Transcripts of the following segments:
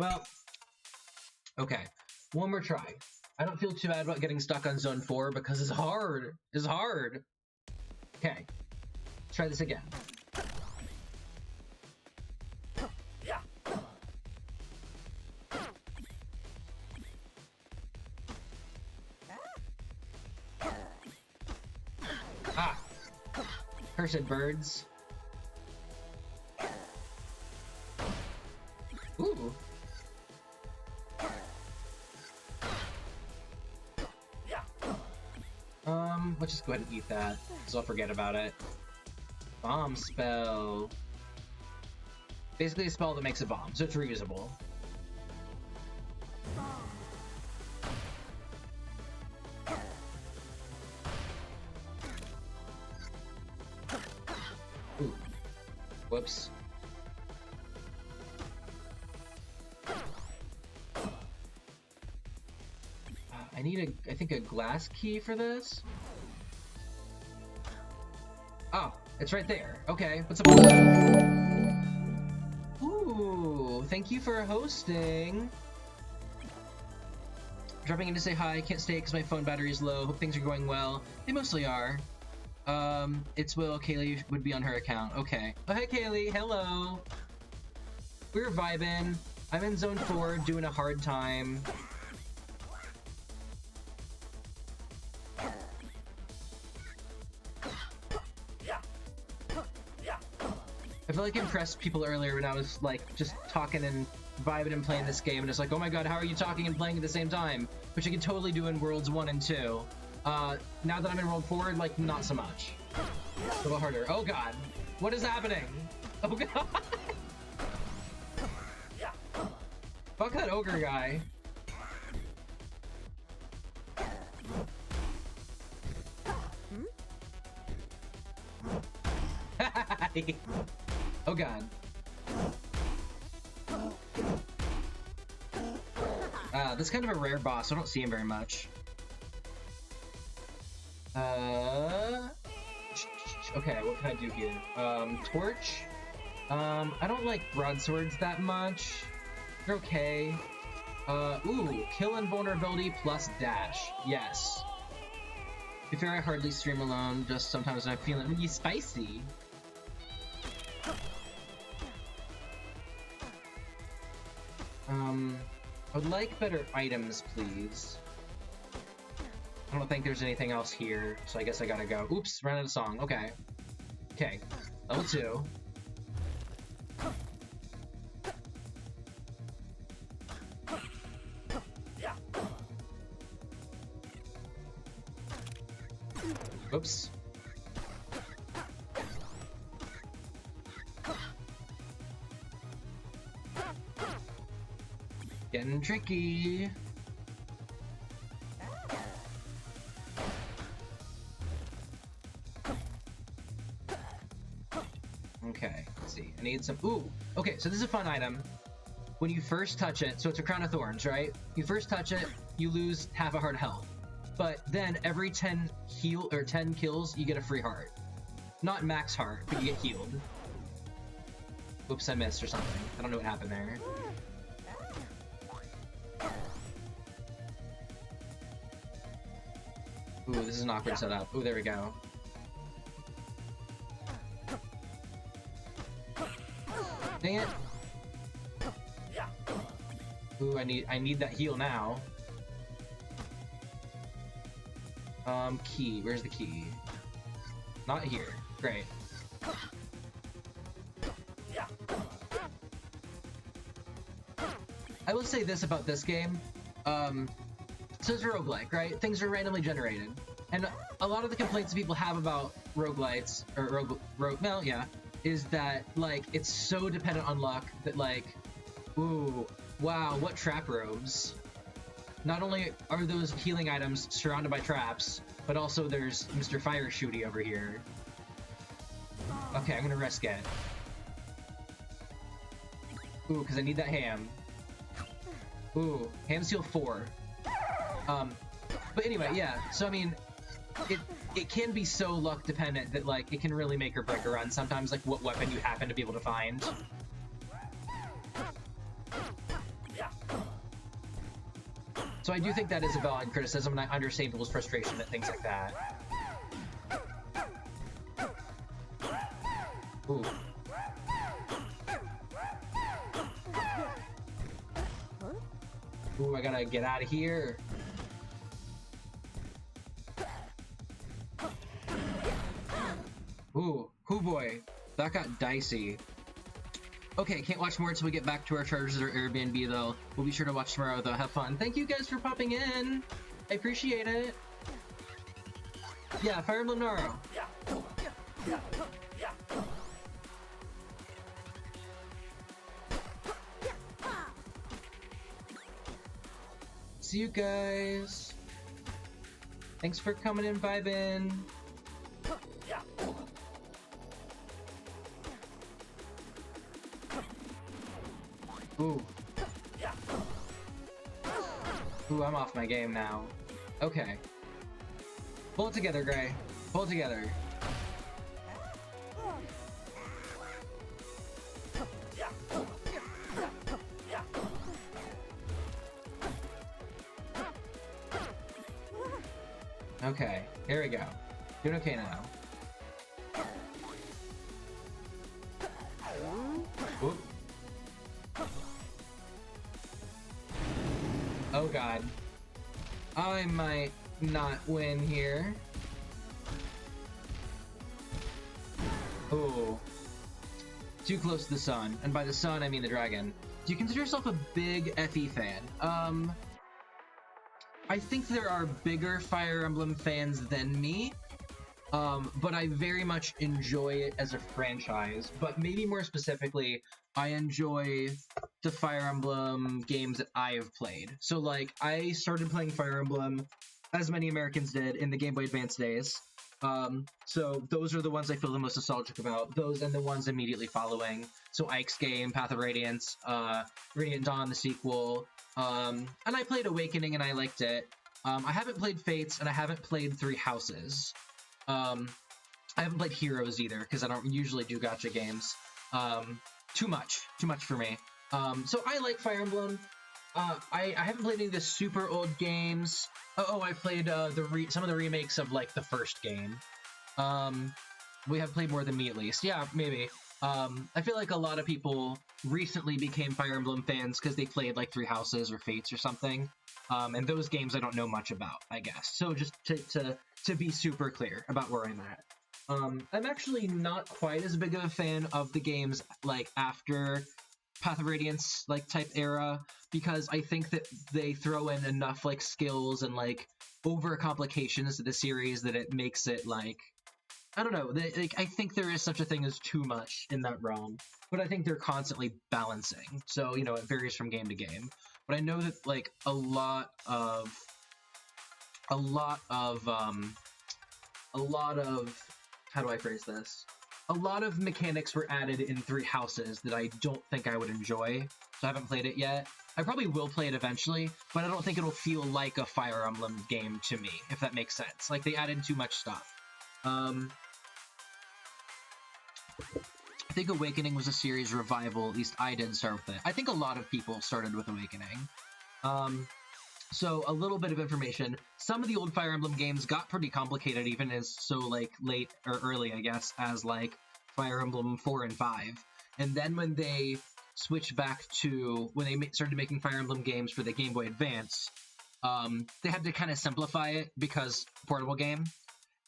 Well, okay. One more try. I don't feel too bad about getting stuck on zone 4 because it's hard. It's hard. Okay. Let's try this again. Ah! Cursed birds. Ooh. Let's just go ahead and eat that, because I'll forget about it. Bomb spell. Basically a spell that makes a bomb, so it's reusable. Ooh. Whoops. I need I think a glass key for this? Oh, it's right there. Okay, what's up with that? Ooh, thank you for hosting. Dropping in to say hi. Can't stay because my phone battery is low. Hope things are going well. They mostly are. It's Will. Kaylee would be on her account. Okay. Oh, hey, Kaylee. Hello. We're vibing. I'm in zone 4, doing a hard time. I feel like I impressed people earlier when I was like just talking and vibing and playing this game, and it's like, oh my god, how are you talking and playing at the same time? Which I could totally do in Worlds 1 and 2. Now that I'm in World 4, like, not so much. A little harder. Oh god. What is happening? Oh god. Fuck that ogre guy. Oh god. This is kind of a rare boss, so I don't see him very much. Okay, what can I do here? Torch? I don't like broadswords that much. They're okay. Ooh, kill invulnerability plus dash. Yes. To be fair, I hardly stream alone, just sometimes when I'm feeling really spicy. I would like better items, please. I don't think there's anything else here, so I guess I gotta go. Oops, ran out of song. Okay. Okay. Level 2. Oops. Getting tricky. Okay, let's see. I need some. Ooh, okay, so this is a fun item. When you first touch it, so it's a crown of thorns, right? You first touch it, you lose half a heart health. But then every 10 kills, you get a free heart. Not max heart, but you get healed. Oops, I missed or something. I don't know what happened there. Ooh, this is an awkward setup. Ooh, there we go. Dang it! Ooh, I need that heal now. Key. Where's the key? Not here. Great. I will say this about this game. So it's a roguelike, right? Things are randomly generated. And a lot of the complaints people have about roguelites, or well, yeah, is that, like, it's so dependent on luck that, like, ooh, wow, what trap robes. Not only are those healing items surrounded by traps, but also there's Mr. Fire Shooty over here. Okay, I'm gonna risk it. Ooh, because I need that ham. Ooh, ham seal 4. But anyway, yeah, so I mean, it can be so luck dependent that, like, it can really make or break a run. Sometimes, like, what weapon you happen to be able to find. So I do think that is a valid criticism, and I understand people's frustration at things like that. Ooh. Ooh, I gotta get out of here. Ooh, boy, that got dicey. Okay, can't watch more until we get back to our charges or Airbnb, though. We'll be sure to watch tomorrow, though. Have fun. Thank you guys for popping in. I appreciate it. Yeah, Fire Emblem Naro. See you guys. Thanks for coming and vibing. Ooh. Ooh, I'm off my game now. Okay. Pull it together, Gray. Pull it together. Okay, here we go. Doing okay now. Oop. Oh god. I might not win here. Oh. Too close to the sun. And by the sun, I mean the dragon. Do you consider yourself a big FE fan? I think there are bigger Fire Emblem fans than me, but I very much enjoy it as a franchise. But maybe more specifically, I enjoy the Fire Emblem games that I have played. So, like, I started playing Fire Emblem, as many Americans did, in the Game Boy Advance days. So those are the ones I feel the most nostalgic about. Those and the ones immediately following. So Ike's game, Path of Radiance, Radiant Dawn, the sequel. And I played Awakening and I liked it. I haven't played Fates and I haven't played Three Houses. I haven't played Heroes either because I don't usually do gacha games. Too much for me. So I like Fire Emblem. I haven't played any of the super old games. I played some of the remakes of like the first game. We have played more than me at least. Yeah, maybe. I feel like a lot of people recently became Fire Emblem fans because they played like Three Houses or Fates or something. And those games I don't know much about, I guess. So just to be super clear about where I'm at. I'm actually not quite as big of a fan of the games like after Path of Radiance like type era, because I think that they throw in enough like skills and like over complications to the series that it makes it like, I don't know, I think there is such a thing as too much in that realm, but I think they're constantly balancing. So, you know, it varies from game to game. But I know that like a lot of how do I phrase this? A lot of mechanics were added in Three Houses that I don't think I would enjoy, so I haven't played it yet. I probably will play it eventually, but I don't think it'll feel like a Fire Emblem game to me, if that makes sense. Like, they added too much stuff. I think Awakening was a series revival, at least I didn't start with it. I think a lot of people started with Awakening. So a little bit of information. Some of the old Fire Emblem games got pretty complicated, even as so like late or early, I guess, as like Fire Emblem 4 and 5. And then when they switched back to when they started making Fire Emblem games for the Game Boy Advance, they had to kind of simplify it because portable game.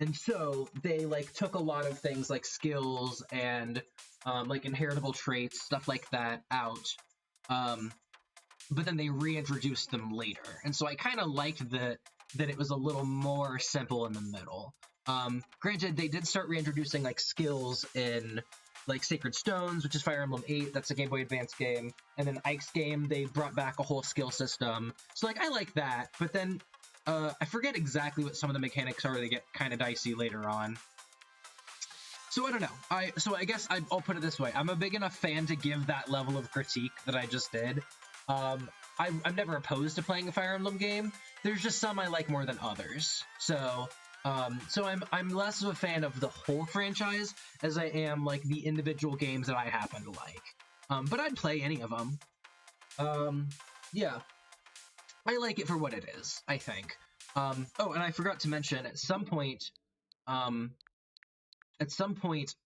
And so they like took a lot of things like skills and like inheritable traits, stuff like that out. But then they reintroduced them later. And so I kind of liked that it was a little more simple in the middle. Granted, they did start reintroducing like skills in like Sacred Stones, which is Fire Emblem 8. That's a Game Boy Advance game. And then Ike's game, they brought back a whole skill system. So like I like that. But then I forget exactly what some of the mechanics are. They get kind of dicey later on. So I don't know. So I guess I'll put it this way. I'm a big enough fan to give that level of critique that I just did. I'm never opposed to playing a Fire Emblem game. There's just some I like more than others. So I'm less of a fan of the whole franchise as I am like the individual games that I happen to like. But I'd play any of them. Yeah. I like it for what it is, I think. Oh, and I forgot to mention, at some point,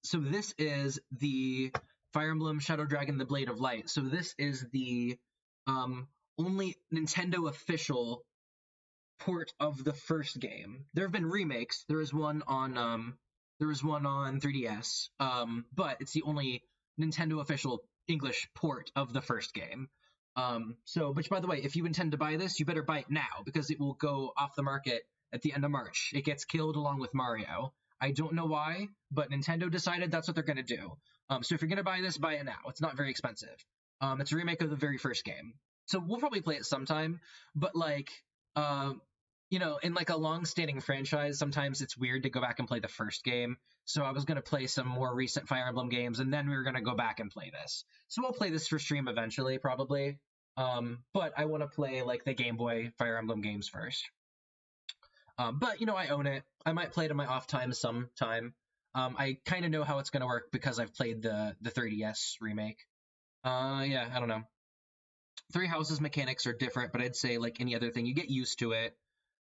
so this is the Fire Emblem Shadow Dragon the Blade of Light. So this is the only Nintendo official port of the first game. There have been remakes. There was one on 3DS, but it's the only Nintendo official English port of the first game. Which, by the way, if you intend to buy this, you better buy it now, because it will go off the market at the end of March. It gets killed along with Mario. I don't know why, but Nintendo decided that's what they're going to do. So if you're going to buy this, buy it now. It's not very expensive. It's a remake of the very first game. So we'll probably play it sometime, but like, in like a long-standing franchise, sometimes it's weird to go back and play the first game. So I was going to play some more recent Fire Emblem games, and then we were going to go back and play this. So we'll play this for stream eventually, probably. But I want to play like the Game Boy Fire Emblem games first. But I own it. I might play it in my off time sometime. I kind of know how it's going to work because I've played the 3DS remake. Yeah, I don't know. Three Houses mechanics are different, but I'd say like any other thing, you get used to it.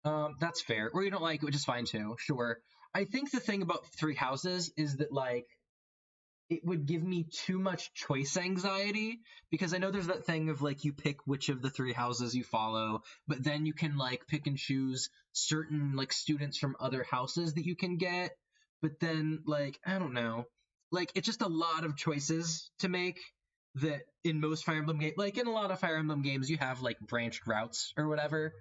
That's fair. Or you don't like it, which is fine too. Sure. I think the thing about Three Houses is that like it would give me too much choice anxiety, because I know there's that thing of like you pick which of the three houses you follow, but then you can like pick and choose certain like students from other houses that you can get. But then like, I don't know, like it's just a lot of choices to make that in most Fire Emblem games, like in a lot of Fire Emblem games, you have like branched routes or whatever.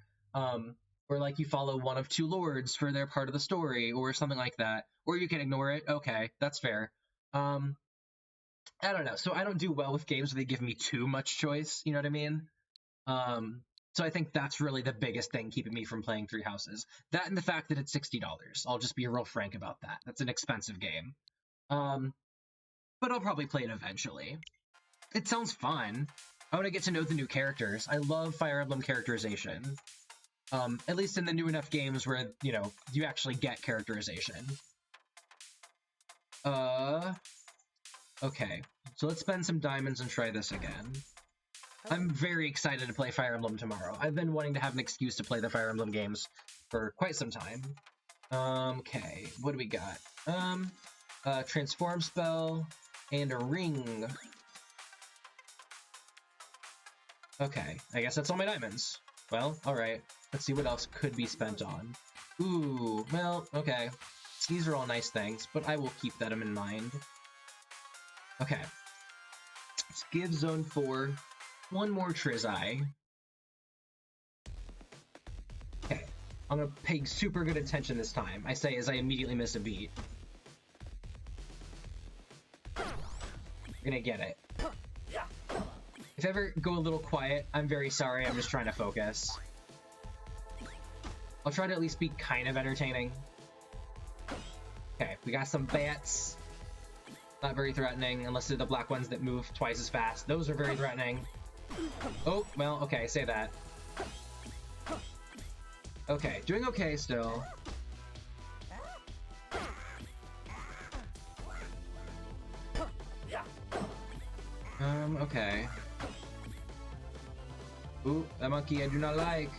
Or like you follow one of two lords for their part of the story or something like that. Or you can ignore it. Okay, that's fair. I don't know. So I don't do well with games where they give me too much choice. You know what I mean? So I think that's really the biggest thing keeping me from playing Three Houses. That and the fact that it's $60. I'll just be real frank about that. That's an expensive game. But I'll probably play it eventually. It sounds fun. I want to get to know the new characters. I love Fire Emblem characterization. At least in the new enough games where, you actually get characterization. Okay, so let's spend some diamonds and try this again. I'm very excited to play Fire Emblem tomorrow. I've been wanting to have an excuse to play the Fire Emblem games for quite some time. Okay, what do we got? Transform spell and a ring. Okay, I guess that's all my diamonds. Well, alright. Let's see what else could be spent on. Ooh, well, okay. These are all nice things, but I will keep them in mind. Okay. Let's give Zone 4 one more Trizai. Okay. I'm gonna pay super good attention this time. I say as I immediately miss a beat. We're gonna get it. If I ever go a little quiet, I'm very sorry. I'm just trying to focus. I'll try to at least be kind of entertaining. Okay, we got some bats. Not very threatening, unless they're the black ones that move twice as fast. Those are very threatening. Oh, well, okay, say that. Okay, doing okay still. Okay. Ooh, that monkey I do not like.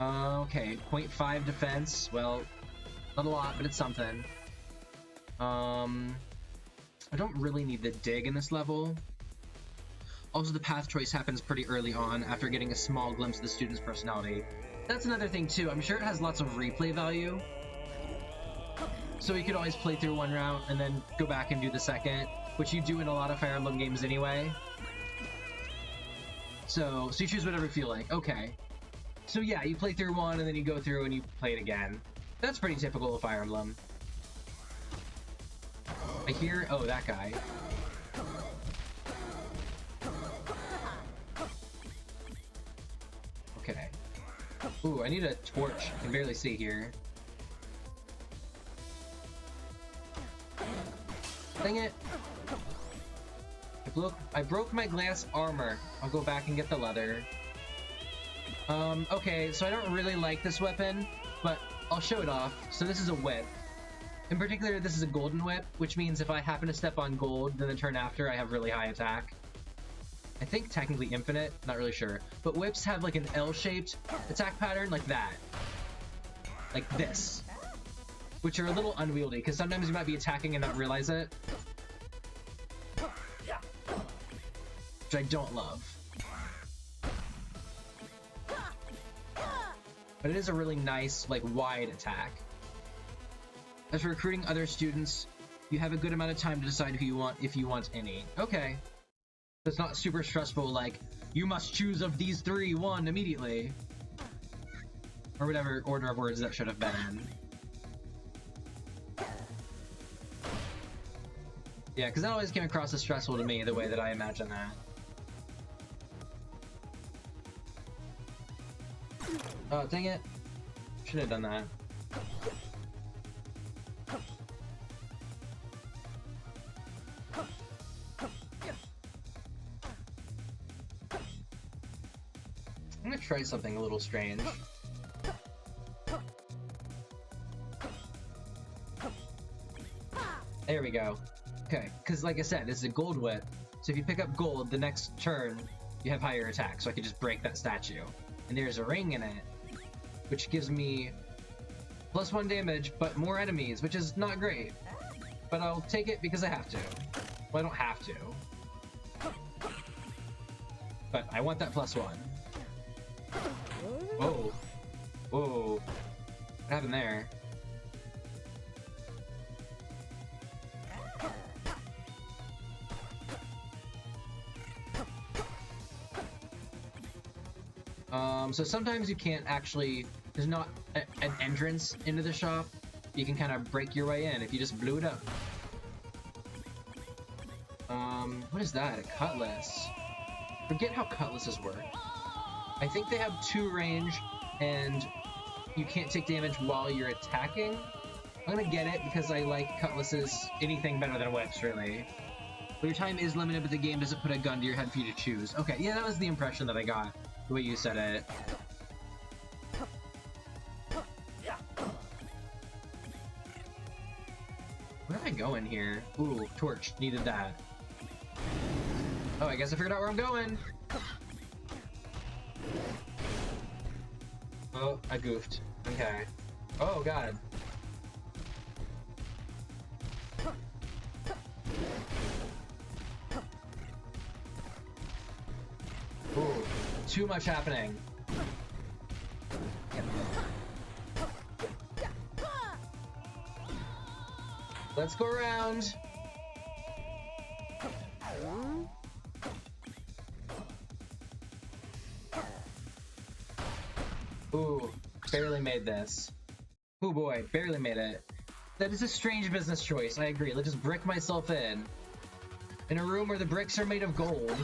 Okay, 0.5 defense. Well, not a lot, but it's something. I don't really need the dig in this level. Also, the path choice happens pretty early on after getting a small glimpse of the student's personality. That's another thing too. I'm sure it has lots of replay value. So you could always play through one route and then go back and do the second, which you do in a lot of Fire Emblem games anyway. So you choose whatever you feel like. Okay. So yeah, you play through one and then you go through and you play it again. That's pretty typical of Fire Emblem. I hear... oh, that guy. Okay. Ooh, I need a torch. I can barely see here. Dang it! I broke my glass armor. I'll go back and get the leather. Okay, so I don't really like this weapon, but I'll show it off. So this is a whip. In particular, this is a golden whip, which means if I happen to step on gold, then the turn after I have really high attack. I think technically infinite, not really sure. But whips have like an L-shaped attack pattern like that. Like this. Which are a little unwieldy, because sometimes you might be attacking and not realize it. Which I don't love. But it is a really nice, like, wide attack. As for recruiting other students, you have a good amount of time to decide who you want, if you want any. Okay. So it's not super stressful, like, you must choose of these three, one, immediately. Or whatever order of words that should have been. Yeah, because that always came across as stressful to me, the way that I imagine that. Oh, dang it. Should have done that. I'm gonna try something a little strange. There we go. Okay, because like I said, this is a gold whip, so if you pick up gold, the next turn, you have higher attack, so I could just break that statue. And there's a ring in it, which gives me +1 damage, but more enemies, which is not great. But I'll take it because I have to. Well, I don't have to. But I want that +1. Whoa. Whoa. What happened there? So sometimes you can't actually, there's not an entrance into the shop. You can kind of break your way in if you just blew it up. What is that? A Cutlass. Forget how Cutlasses work. I think they have 2 range, and you can't take damage while you're attacking. I'm gonna get it because I like Cutlasses, anything better than whips, really. But your time is limited, but the game doesn't put a gun to your head for you to choose. Okay, yeah, that was the impression that I got, the way you said it. Where am I going here? Ooh, torch. Needed that. Oh, I guess I figured out where I'm going! Oh, I goofed. Okay. Oh, God. Ooh, too much happening. Let's go around. Ooh, barely made this. Oh boy, barely made it. That is a strange business choice, I agree. Let's just brick myself in a room where the bricks are made of gold.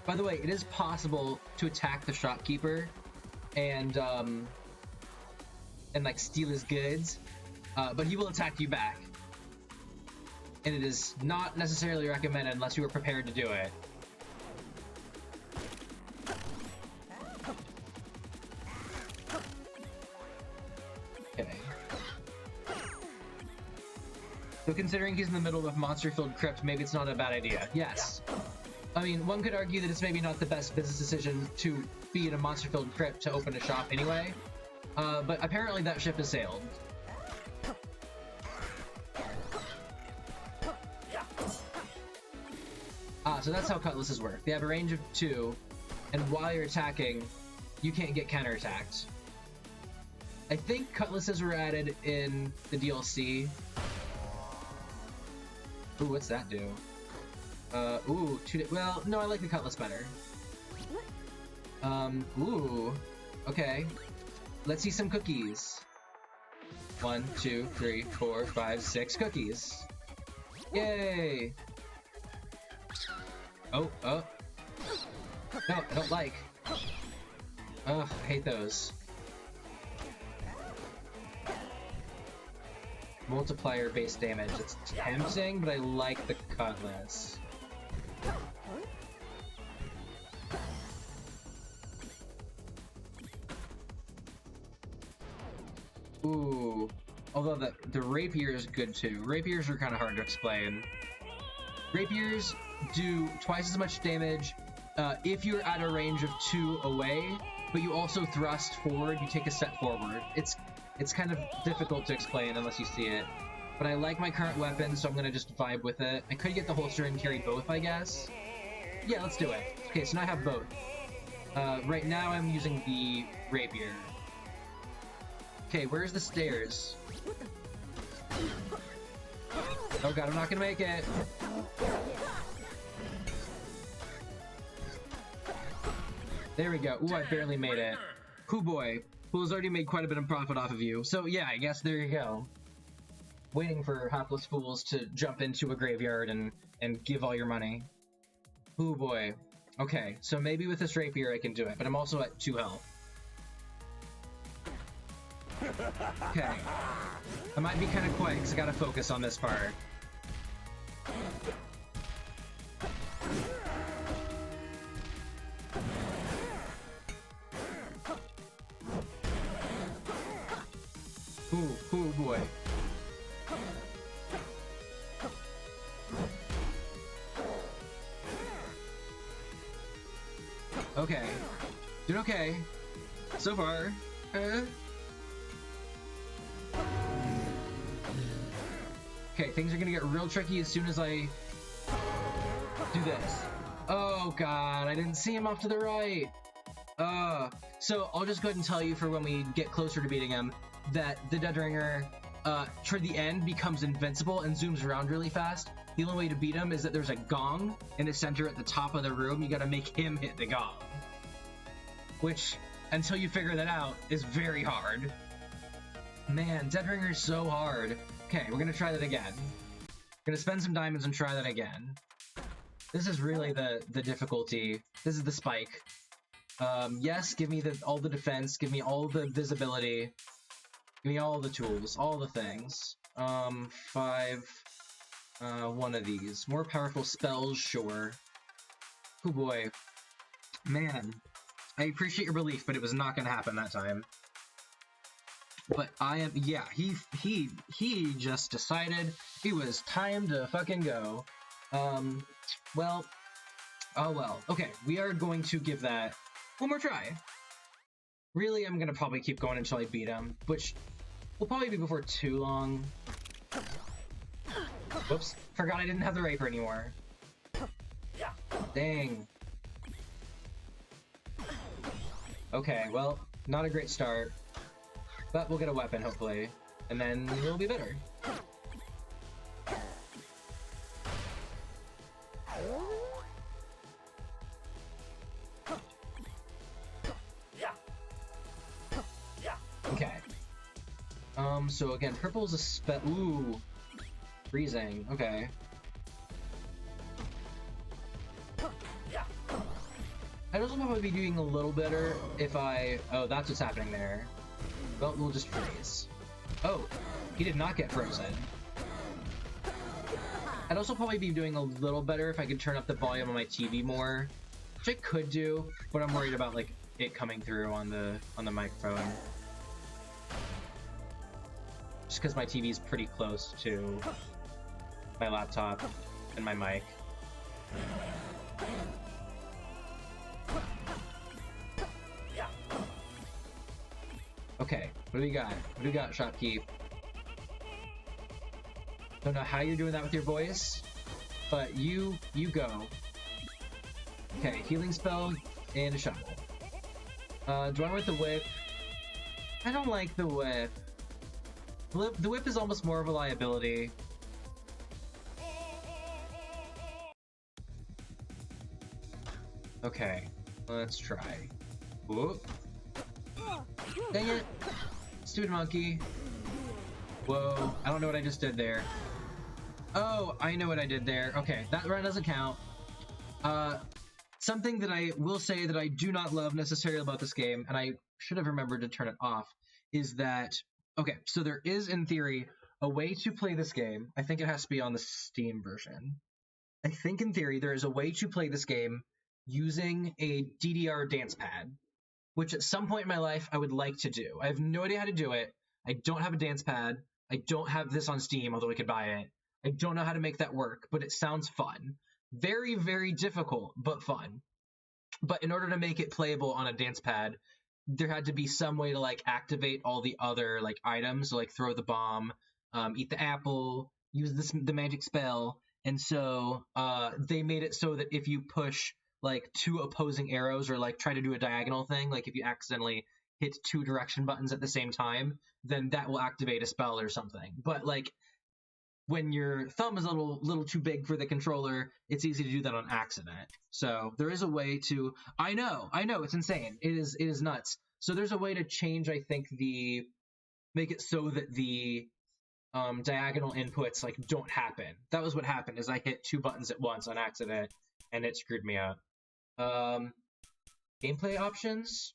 By the way, it is possible to attack the shopkeeper and like steal his goods, but he will attack you back. And it is not necessarily recommended unless you are prepared to do it. Okay. So considering he's in the middle of monster-filled crypt, maybe it's not a bad idea. Yes. I mean, one could argue that it's maybe not the best business decision to be in a monster-filled crypt to open a shop anyway, but apparently that ship has sailed. Ah, so that's how Cutlasses work. They have a range of 2, and while you're attacking, you can't get counterattacked. I think Cutlasses were added in the DLC. Ooh, what's that do? Ooh, well, no, I like the Cutlass better. Ooh, okay. Let's see some cookies. 1, 2, 3, 4, 5, 6 cookies. Yay! Oh, oh. No, I don't like. Ugh, I hate those. Multiplier-based damage. It's tempting, but I like the Cutlass. Although the rapier is good too. Rapiers are kind of hard to explain. Rapiers do twice as much damage if you're at a range of 2 away, but you also thrust forward, you take a step forward. It's kind of difficult to explain unless you see it. But I like my current weapon, so I'm gonna just vibe with it. I could get the holster and carry both, I guess. Yeah, let's do it. Okay, so now I have both. Right now I'm using the rapier. Okay, where's the stairs? Oh god, I'm not gonna make it. There we go. Ooh, I barely made it. Hoo boy. Who's already made quite a bit of profit off of you. So yeah, I guess there you go. Waiting for hapless fools to jump into a graveyard and give all your money. Hoo boy. Okay, so maybe with this rapier I can do it, but I'm also at 2 health. Okay. I might be kind of quiet because I gotta focus on this part. Ooh, boy. Okay. Doing okay. So far. Okay, things are gonna get real tricky as soon as I do this. Oh god, I didn't see him off to the right. So I'll just go ahead and tell you for when we get closer to beating him that the Dead Ringer, toward the end, becomes invincible and zooms around really fast. The only way to beat him is that there's a gong in the center at the top of the room. You gotta make him hit the gong. Which, until you figure that out, is very hard. Man, Dead Ringer is so hard. Okay, we're gonna try that again. We're gonna spend some diamonds and try that again. This is really the difficulty. This is the spike. Yes, give me all the defense, give me all the visibility, give me all the tools, all the things. 5, one of these. More powerful spells, sure. Oh boy. Man, I appreciate your belief, but it was not gonna happen that time. But I am, yeah, he just decided it was time to fucking go. Well, oh well. Okay, we are going to give that one more try. Really, I'm gonna probably keep going until I beat him, which will probably be before too long. Whoops, forgot I didn't have the rapier anymore. Dang. Okay, well, not a great start. But we'll get a weapon, hopefully, and then we'll be better. Okay. So again, purple's a ooh! Freezing, okay. I'd also probably be doing a little better if oh, that's what's happening there. Well, we'll just freeze. Oh, he did not get frozen. I'd also probably be doing a little better if I could turn up the volume on my TV more, which I could do, but I'm worried about like it coming through on the microphone. Just because my TV is pretty close to my laptop and my mic. Okay, what do we got? What do we got, Shopkeep? Don't know how you're doing that with your voice, but you go. Okay, healing spell and a shovel. Do I want with the whip? I don't like the whip. The whip is almost more of a liability. Okay, let's try. Whoop. Dang it! Stupid monkey. Whoa, I don't know what I just did there. Oh, I know what I did there. Okay, that run doesn't count. Something that I will say that I do not love necessarily about this game, and I should have remembered to turn it off, is that, okay, so there is, in theory, a way to play this game. I think it has to be on the Steam version. I think, in theory, there is a way to play this game using a DDR dance pad, which at some point in my life I would like to do. I have no idea how to do it. I don't have a dance pad. I don't have this on Steam, although I could buy it. I don't know how to make that work, but it sounds fun. Very, very difficult, but fun. But in order to make it playable on a dance pad, there had to be some way to like activate all the other like items, so like throw the bomb, eat the apple, use the magic spell, and so they made it so that if you push like two opposing arrows or like try to do a diagonal thing, like if you accidentally hit two direction buttons at the same time, then that will activate a spell or something. But like when your thumb is a little too big for the controller, it's easy to do that on accident. So there is a way to. I know, it's insane. It is nuts. So there's a way to change. I think make it so that the diagonal inputs like don't happen. That was what happened. Is I hit two buttons at once on accident, and it screwed me up. Gameplay options.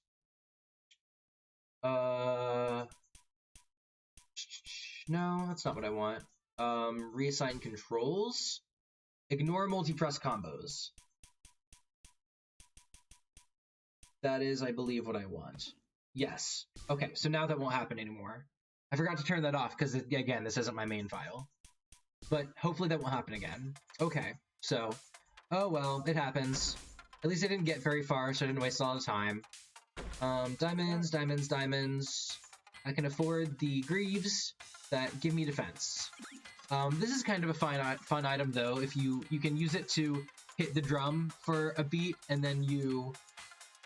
No, that's not what I want. Reassign controls. Ignore multi-press combos. That is, I believe, what I want. Yes. Okay, so now that won't happen anymore. I forgot to turn that off because, again, this isn't my main file. But hopefully that won't happen again. Okay, so, oh well, it happens. At least I didn't get very far, so I didn't waste a lot of time. Diamonds, diamonds, diamonds. I can afford the greaves that give me defense. This is kind of a fun item, though. If you can use it to hit the drum for a beat, and then you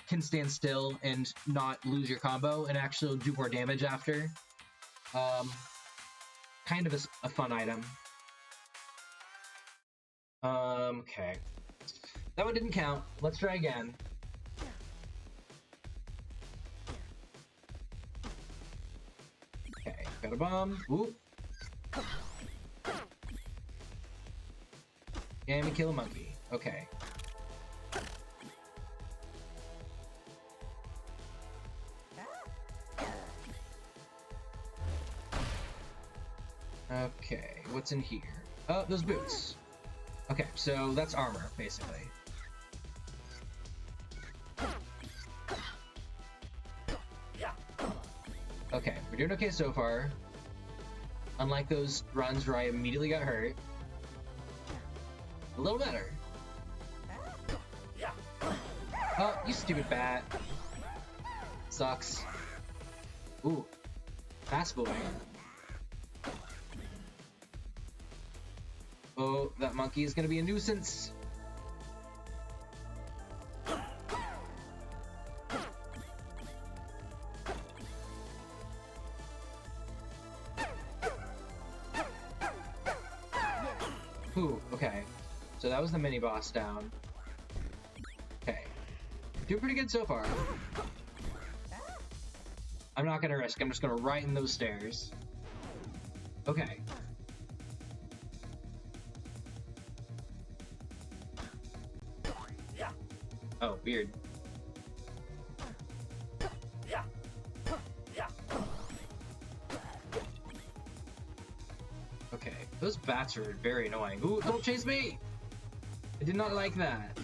can stand still and not lose your combo, and actually do more damage after. Kind of a fun item. Okay. That one didn't count. Let's try again. Okay, got a bomb. Whoop. And we kill a monkey. Okay. Okay, what's in here? Oh, those boots. Okay, so that's armor, basically. Okay, we're doing okay so far. Unlike those runs where I immediately got hurt. A little better. Oh, you stupid bat. Sucks. Ooh. Fast boy. Oh, that monkey is gonna be a nuisance. Ooh, okay. So that was the mini boss down. Okay. Doing pretty good so far. I'm not gonna risk, I'm just gonna right in those stairs. Okay. Oh, weird. Okay, those bats are very annoying. Ooh, don't chase me! I did not like that.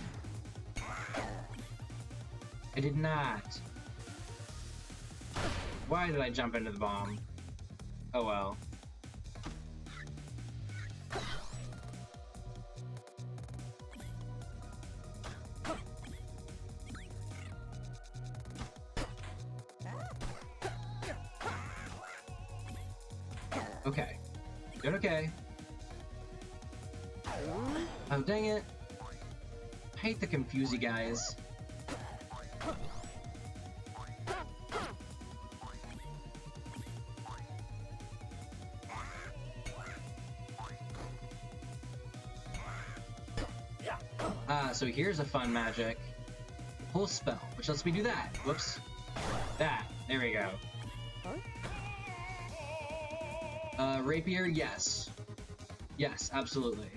I did not. Why did I jump into the bomb? Oh well. Okay. Doing okay. Oh, dang it. I hate the confusey guys. So here's a fun magic. Pull spell, which lets me do that. Whoops. That. There we go. Rapier, yes. Yes, absolutely.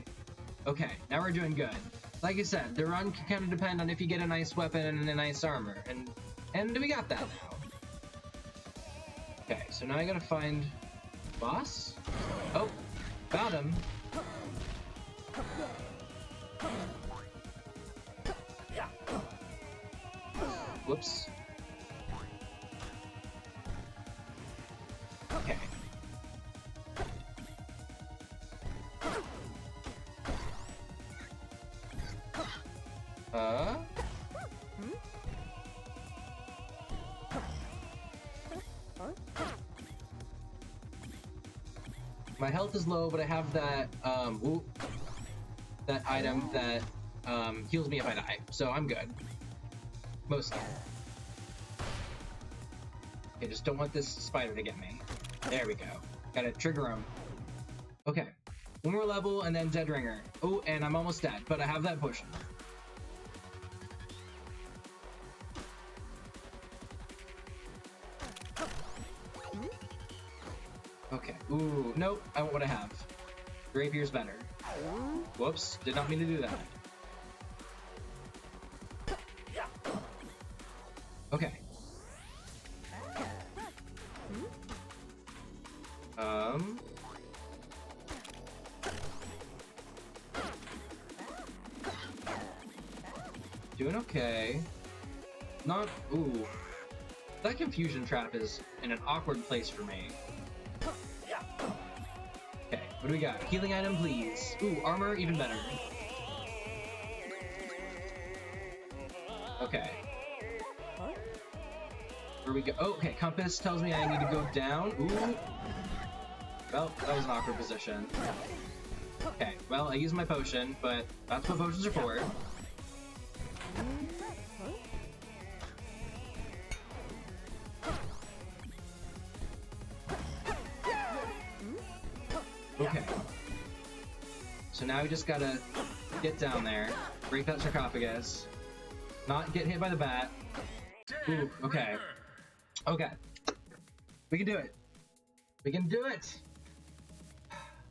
Okay, now we're doing good. Like I said, the run can kind of depend on if you get a nice weapon and a nice armor, and we got that now. Okay, so now I gotta find boss? Oh, found him. Whoops. My health is low, but I have that that item that heals me if I die, so I'm good. Mostly. Okay, just don't want this spider to get me. There we go. Gotta trigger him. Okay. One more level and then Dead Ringer. Oh, and I'm almost dead, but I have that potion. Okay. Ooh, nope. I want what I have. Rapier's better. Whoops. Did not mean to do that. Okay. Doing okay. Not... Ooh. That confusion trap is in an awkward place for me. Okay, what do we got? Healing item, please. Ooh, armor, even better. Okay. Where we go? Oh, okay, compass tells me I need to go down. Ooh. Well, that was an awkward position. Okay, well, I used my potion, but that's what potions are for. Okay. So now we just gotta get down there, break that sarcophagus, not get hit by the bat. Ooh, okay. Okay. We can do it. We can do it!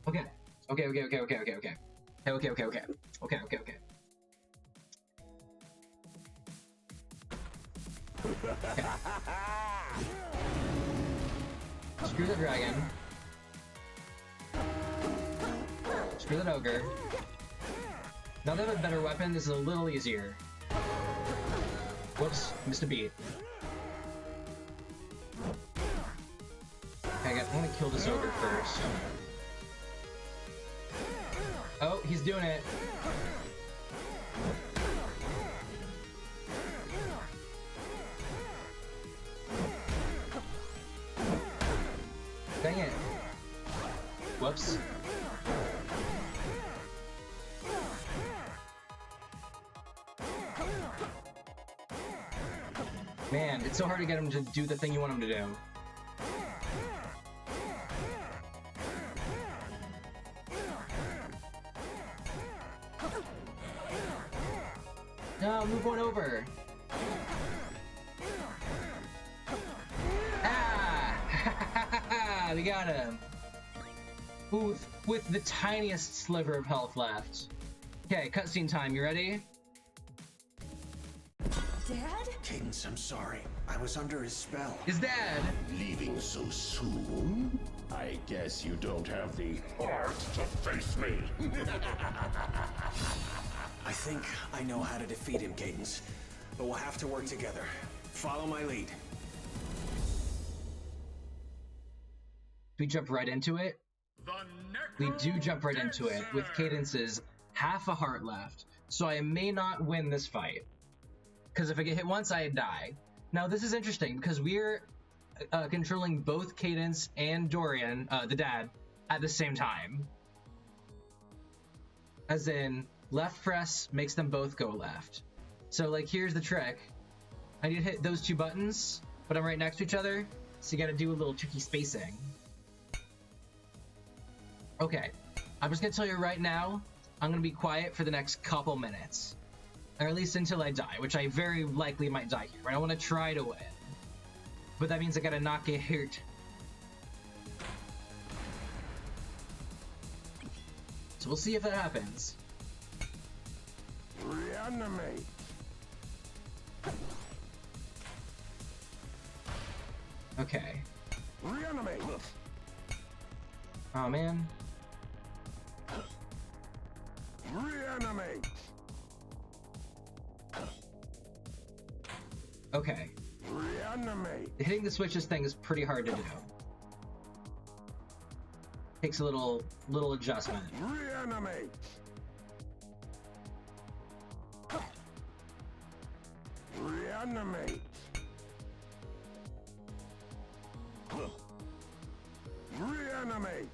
Okay. Okay. Screw the dragon. Screw that ogre. Now that I have a better weapon, this is a little easier. Whoops, missed a beat. Okay, I want to kill this ogre first. Oh, he's doing it. Dang it. Whoops. Man, it's so hard to get him to do the thing you want him to do. No, move one over. Ah! We got him. Ooh, with the tiniest sliver of health left. Okay, cutscene time. You ready? Dad? Cadence, I'm sorry. I was under his spell. His dad. Leaving so soon? I guess you don't have the heart to face me. I think I know how to defeat him, Cadence. But we'll have to work together. Follow my lead. We jump right into it? We do jump right into it, with Cadence's half a heart left. So I may not win this fight. Because if I get hit once, I die. Now, this is interesting, because we're controlling both Cadence and Dorian, the dad, at the same time. As in, left press makes them both go left. So, like, here's the trick. I need to hit those two buttons, but I'm right next to each other, so you gotta do a little tricky spacing. Okay, I'm just gonna tell you right now, I'm gonna be quiet for the next couple minutes. Or at least until I die, which I very likely might die here. Right? I want to try to win. But that means I gotta not get hurt. So we'll see if that happens. Reanimate. Okay. Reanimate. Oh man. Reanimate. Okay. Reanimate. Hitting the switches thing is pretty hard to do. Takes a little adjustment. Reanimate. Reanimate. Reanimate.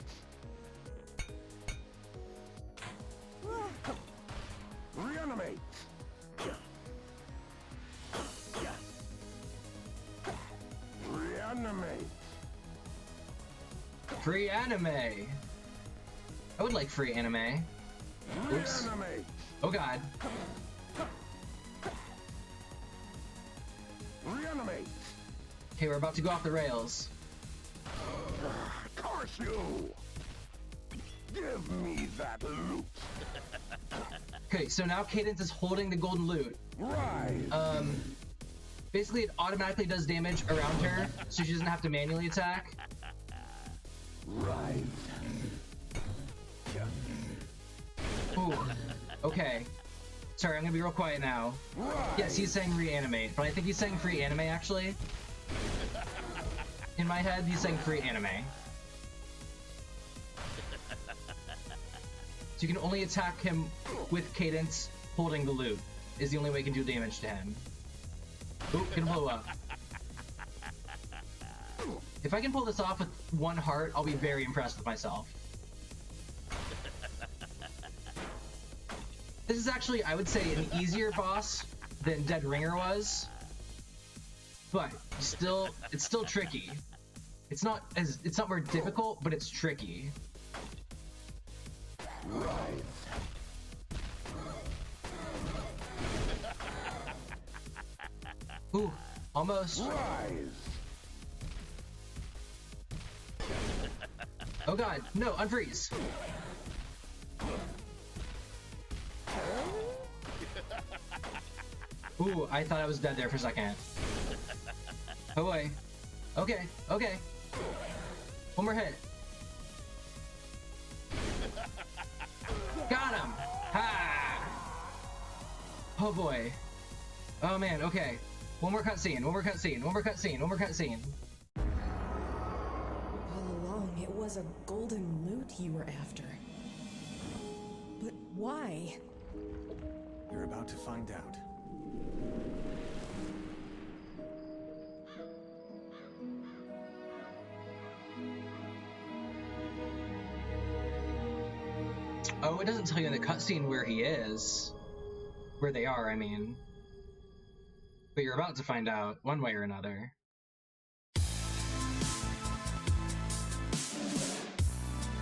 Reanimate. Reanimate. Free anime. I would like free anime. Oops. Reanimate. Oh god. Reanimate. Okay, we're about to go off the rails. Curse you. Give me that loot. Okay, so now Cadence is holding the golden loot. Rise. Basically it automatically does damage around her, so she doesn't have to manually attack. Rise. Ooh. Okay. Sorry, I'm gonna be real quiet now. Rise. Yes, he's saying reanimate, but I think he's saying free anime actually. In my head, he's saying free anime. So you can only attack him with Cadence holding the loot, is the only way you can do damage to him. Ooh, gonna blow up. If I can pull this off with one heart, I'll be very impressed with myself. This is actually, I would say, an easier boss than Dead Ringer was, but it's still tricky. It's not more difficult, but it's tricky. Rise. Ooh, almost. Rise. Oh god, no, unfreeze. Ooh, I thought I was dead there for a second. Oh boy. Okay, okay. One more hit. Got him! Ha! Oh boy. Oh man, okay. One more cutscene, one more cutscene, one more cutscene, one more cutscene. All along, it was a golden loot you were after. But why? You're about to find out. Oh, it doesn't tell you in the cutscene where he is. Where they are, I mean. But you're about to find out, one way or another.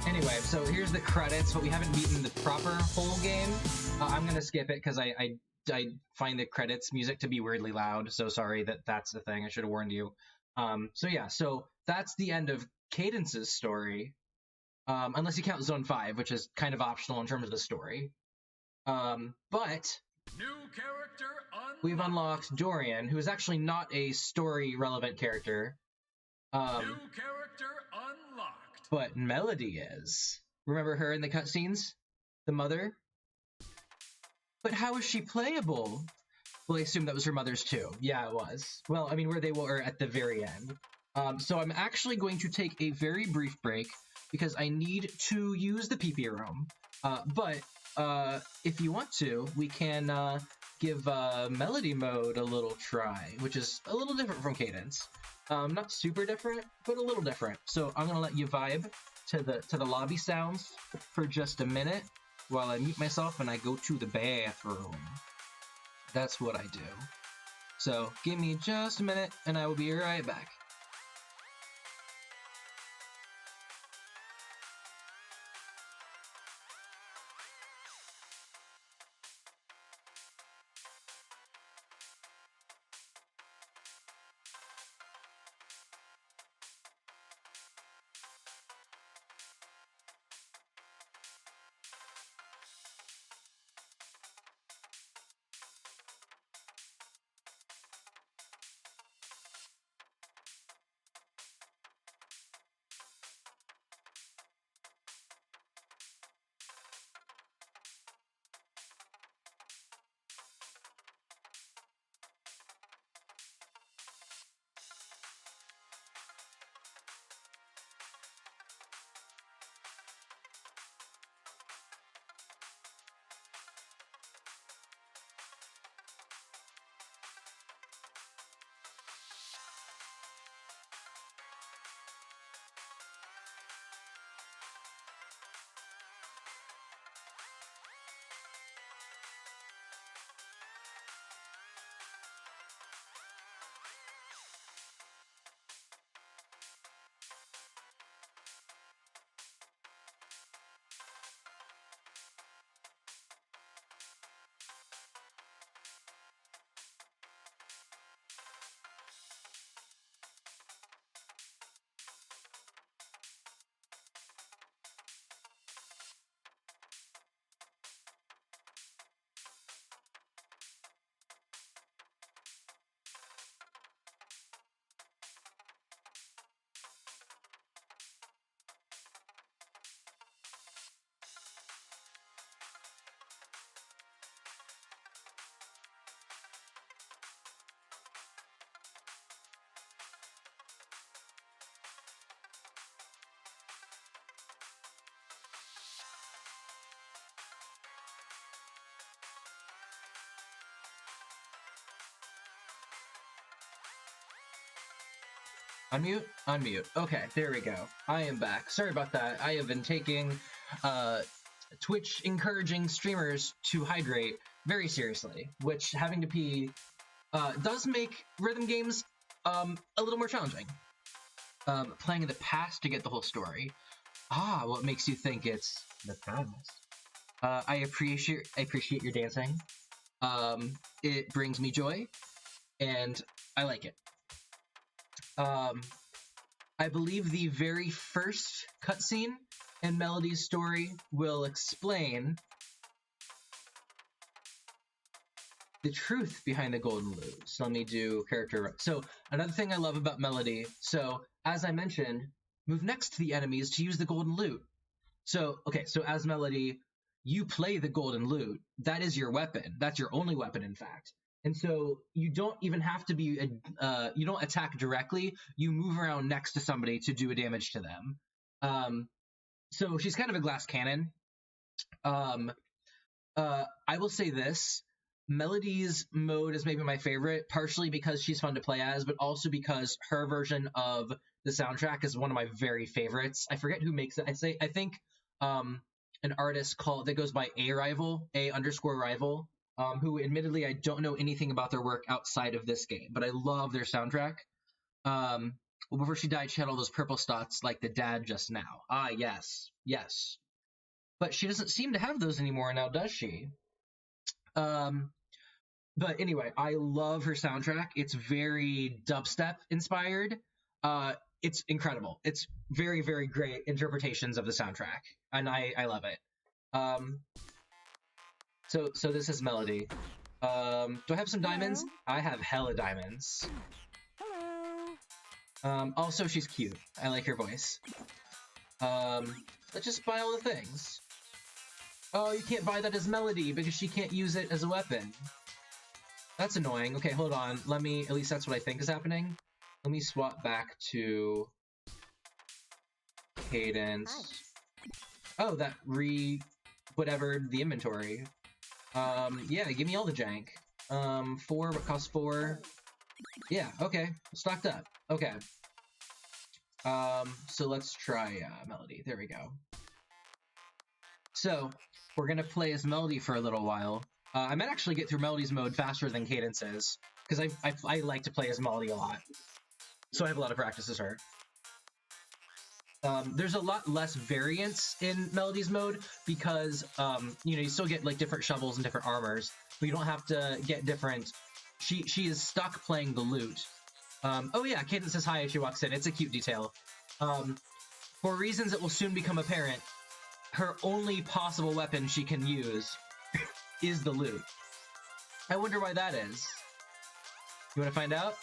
Anyway, so here's the credits, but we haven't beaten the proper whole game. I'm gonna skip it because I find the credits music to be weirdly loud, so sorry that's the thing, I should have warned you. So yeah, so that's the end of Cadence's story. Unless you count Zone 5, which is kind of optional in terms of the story. But New character unlocked. we've unlocked Dorian, who is actually not a story-relevant character. New character unlocked. But Melody is. Remember her in the cutscenes? The mother? But how is she playable? Well, I assume that was her mother's too. Yeah, it was. Well, I mean, where they were at the very end. So I'm actually going to take a very brief break because I need to use the PP room. But if you want to, we can give Melody mode a little try, which is a little different from Cadence. Not super different, but a little different. So I'm gonna let you vibe to the lobby sounds for just a minute while I mute myself and I go to the bathroom. That's what I do. So give me just a minute and I will be right back. Unmute? Unmute. Okay, there we go. I am back. Sorry about that. I have been taking Twitch encouraging streamers to hydrate very seriously, which having to pee does make rhythm games a little more challenging. Playing in the past to get the whole story. What makes you think it's the past? I appreciate your dancing. It brings me joy, and I like it. I believe the very first cutscene in Melody's story will explain the truth behind the golden loot. So let me do character. So another thing I love about Melody, so as I mentioned, move next to the enemies to use the golden loot. So, okay, so as Melody, you play the golden loot. That is your weapon. That's your only weapon, in fact. And so you don't even have to be, you don't attack directly. You move around next to somebody to do a damage to them. So she's kind of a glass cannon. I will say this. Melody's mode is maybe my favorite, partially because she's fun to play as, but also because her version of the soundtrack is one of my very favorites. I forget who makes it. I think an artist that goes by A_Rival, who admittedly I don't know anything about their work outside of this game, but I love their soundtrack. Well, before she died, she had all those purple spots like the dad just now. Yes. But she doesn't seem to have those anymore now, does she? But anyway, I love her soundtrack. It's very dubstep inspired. It's incredible. It's very, very great interpretations of the soundtrack, and I love it. So this is Melody. Do I have some diamonds? Hello? I have hella diamonds. Hello. Also, she's cute. I like her voice. Let's just buy all the things. Oh, you can't buy that as Melody because she can't use it as a weapon. That's annoying. Okay, hold on. At least that's what I think is happening. Let me swap back to Cadence. Oh, that whatever the inventory. Yeah, give me all the jank. 4, but costs 4. Yeah, okay. Stocked up. Okay. So let's try Melody. There we go. So, we're gonna play as Melody for a little while. I might actually get through Melody's mode faster than Cadence's, because I like to play as Melody a lot. So I have a lot of practice as her. There's a lot less variance in Melody's mode because, you still get like different shovels and different armors, but you don't have to get different. She is stuck playing the lute. Oh yeah, Cadence says hi as she walks in. It's a cute detail. For reasons that will soon become apparent, her only possible weapon she can use is the lute. I wonder why that is. You want to find out?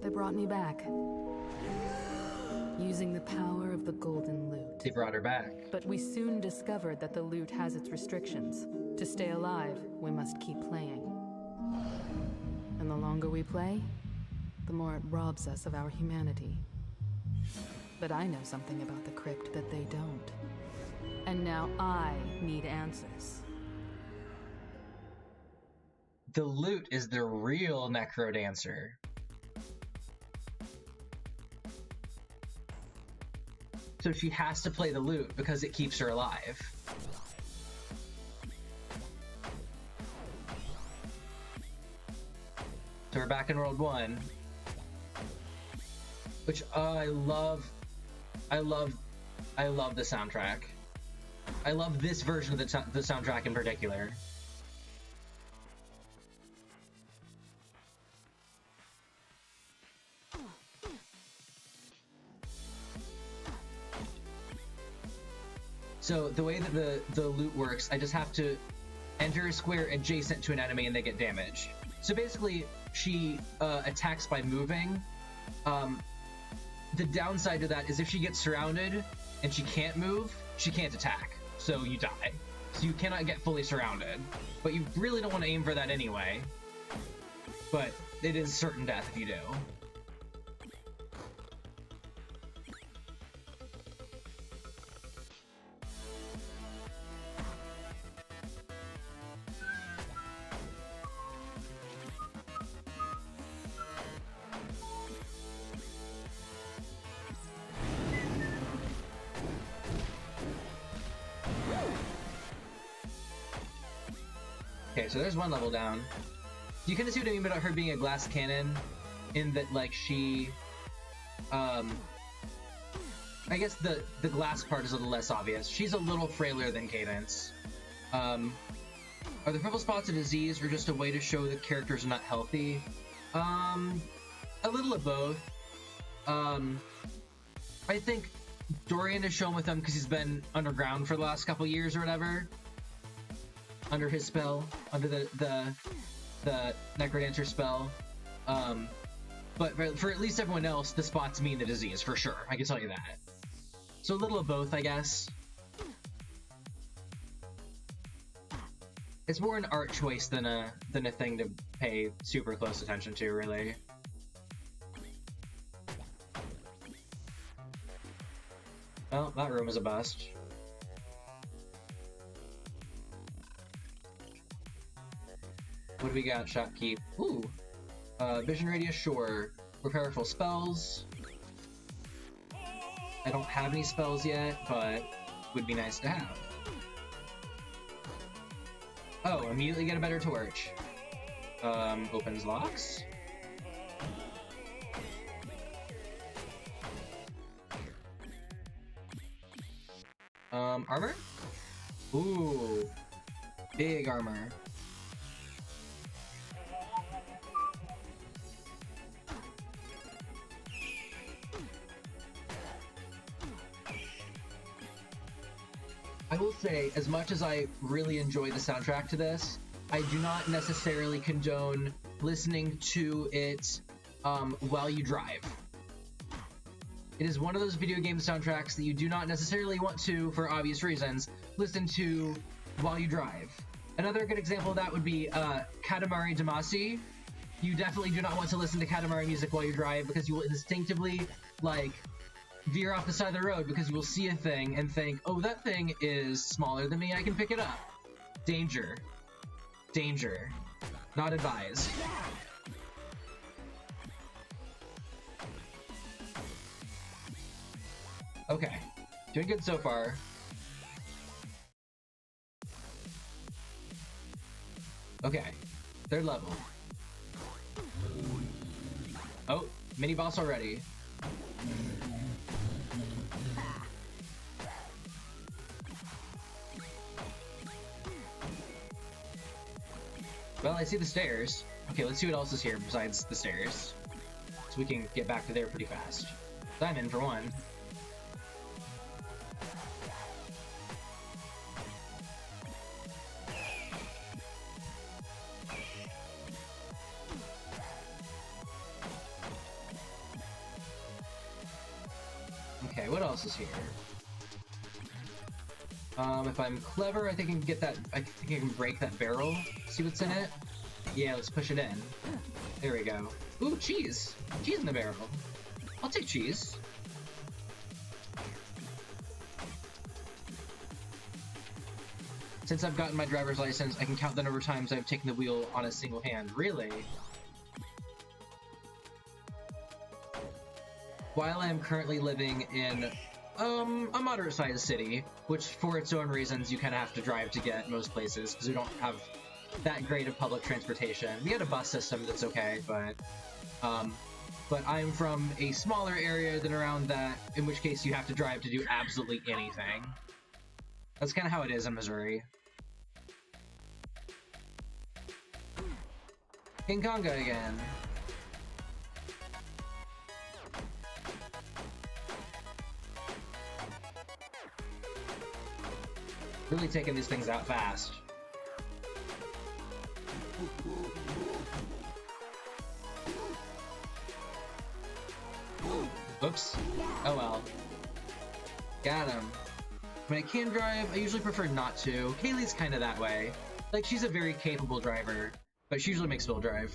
They brought me back. Using the power of the golden loot. They brought her back. But we soon discovered that the loot has its restrictions. To stay alive, we must keep playing. And the longer we play, the more it robs us of our humanity. But I know something about the Crypt that they don't. And now I need answers. The lute is the real NecroDancer. So she has to play the lute because it keeps her alive. So we're back in World 1. Which I love the soundtrack. I love this version of the soundtrack in particular. So the way that the loot works, I just have to enter a square adjacent to an enemy and they get damage. So basically, she attacks by moving. The downside to that is if she gets surrounded and she can't move, she can't attack. So you die. So you cannot get fully surrounded. But you really don't want to aim for that anyway. But it is certain death if you do. Okay, so there's one level down. You kind of see what I mean about her being a glass cannon, in that, like, she, I guess the glass part is a little less obvious. She's a little frailer than Cadence. Are the purple spots a disease or just a way to show that characters are not healthy? A little of both. I think Dorian is shown with them because he's been underground for the last couple years or whatever. Under his spell, under the NecroDancer spell. But for at least everyone else, the spots mean the disease, for sure. I can tell you that. So a little of both, I guess. It's more an art choice than a thing to pay super close attention to, really. Well, that room is a bust. What do we got? Shopkeep. Ooh. Vision radius, sure. More powerful spells. I don't have any spells yet, but would be nice to have. Oh, immediately get a better torch. Opens locks. Armor? Ooh. Big armor. I will say, as much as I really enjoy the soundtrack to this, I do not necessarily condone listening to it while you drive. It is one of those video game soundtracks that you do not necessarily want to, for obvious reasons, listen to while you drive. Another good example of that would be Katamari Damacy. You definitely do not want to listen to Katamari music while you drive because you will instinctively, like, veer off the side of the road because you will see a thing and think, oh, that thing is smaller than me, I can pick it up. Danger. Danger. Not advised. Okay. Doing good so far. Okay. Third level. Oh, mini boss already. Well, I see the stairs. Okay, let's see what else is here besides the stairs. So we can get back to there pretty fast. Diamond, for one. Okay, what else is here? If I'm clever, I think I can get that. I think I can break that barrel. See what's in it? Yeah, let's push it in. There we go. Ooh, cheese! Cheese in the barrel. I'll take cheese. Since I've gotten my driver's license, I can count the number of times I've taken the wheel on a single hand. Really? While I am currently living in a moderate-sized city, which for its own reasons you kind of have to drive to get most places because we don't have that great of public transportation. We got a bus system that's okay, but I'm from a smaller area than around that, in which case you have to drive to do absolutely anything. That's kind of how it is in Missouri. King Konga again. Really taking these things out fast. Oops. Oh well. Got him. When I can drive, I usually prefer not to. Kaylee's kind of that way. Like, she's a very capable driver, but she usually makes Phil drive.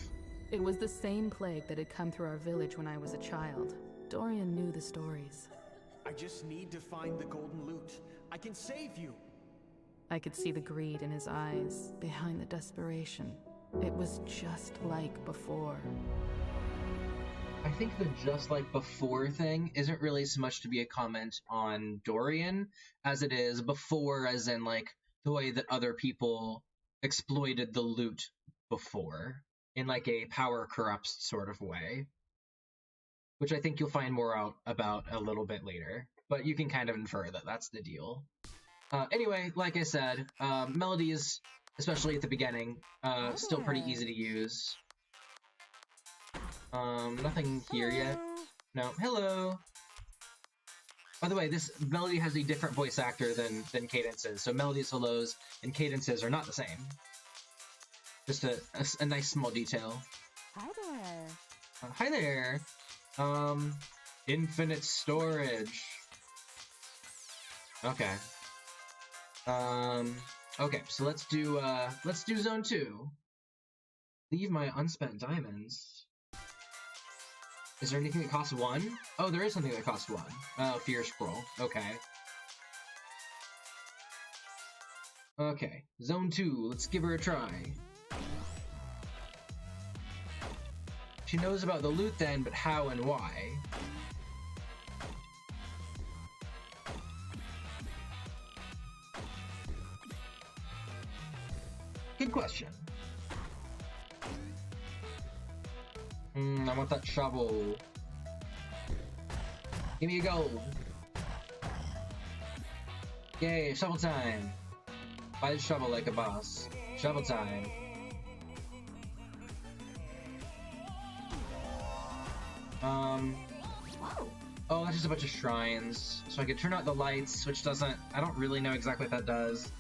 It was the same plague that had come through our village when I was a child. Dorian knew the stories. I just need to find the golden loot. I can save you. I could see the greed in his eyes, behind the desperation. It was just like before. I think the just like before thing isn't really so much to be a comment on Dorian as it is before, as in like the way that other people exploited the loot before in like a power corrupts sort of way, which I think you'll find more out about a little bit later, but you can kind of infer that that's the deal. Anyway, like I said, melodies, especially at the beginning, still pretty easy to use. Nothing here yet. No. Hello! By the way, this Melody has a different voice actor than Cadence's, so Melody's hellos and Cadence's are not the same. Just a nice small detail. Hi there. Hi there! Infinite storage. Okay. Okay, so let's do Zone 2. Leave my unspent diamonds. Is there anything that costs 1? Oh, there is something that costs 1. Oh, Fear Scroll. Okay. Okay, Zone 2, let's give her a try. She knows about the loot then, but how and why? Good question. I want that shovel. Give me a gold. Yay, shovel time. Buy the shovel like a boss. Shovel time. Oh, that's just a bunch of shrines. So I could turn out the lights, which doesn't... I don't really know exactly what that does.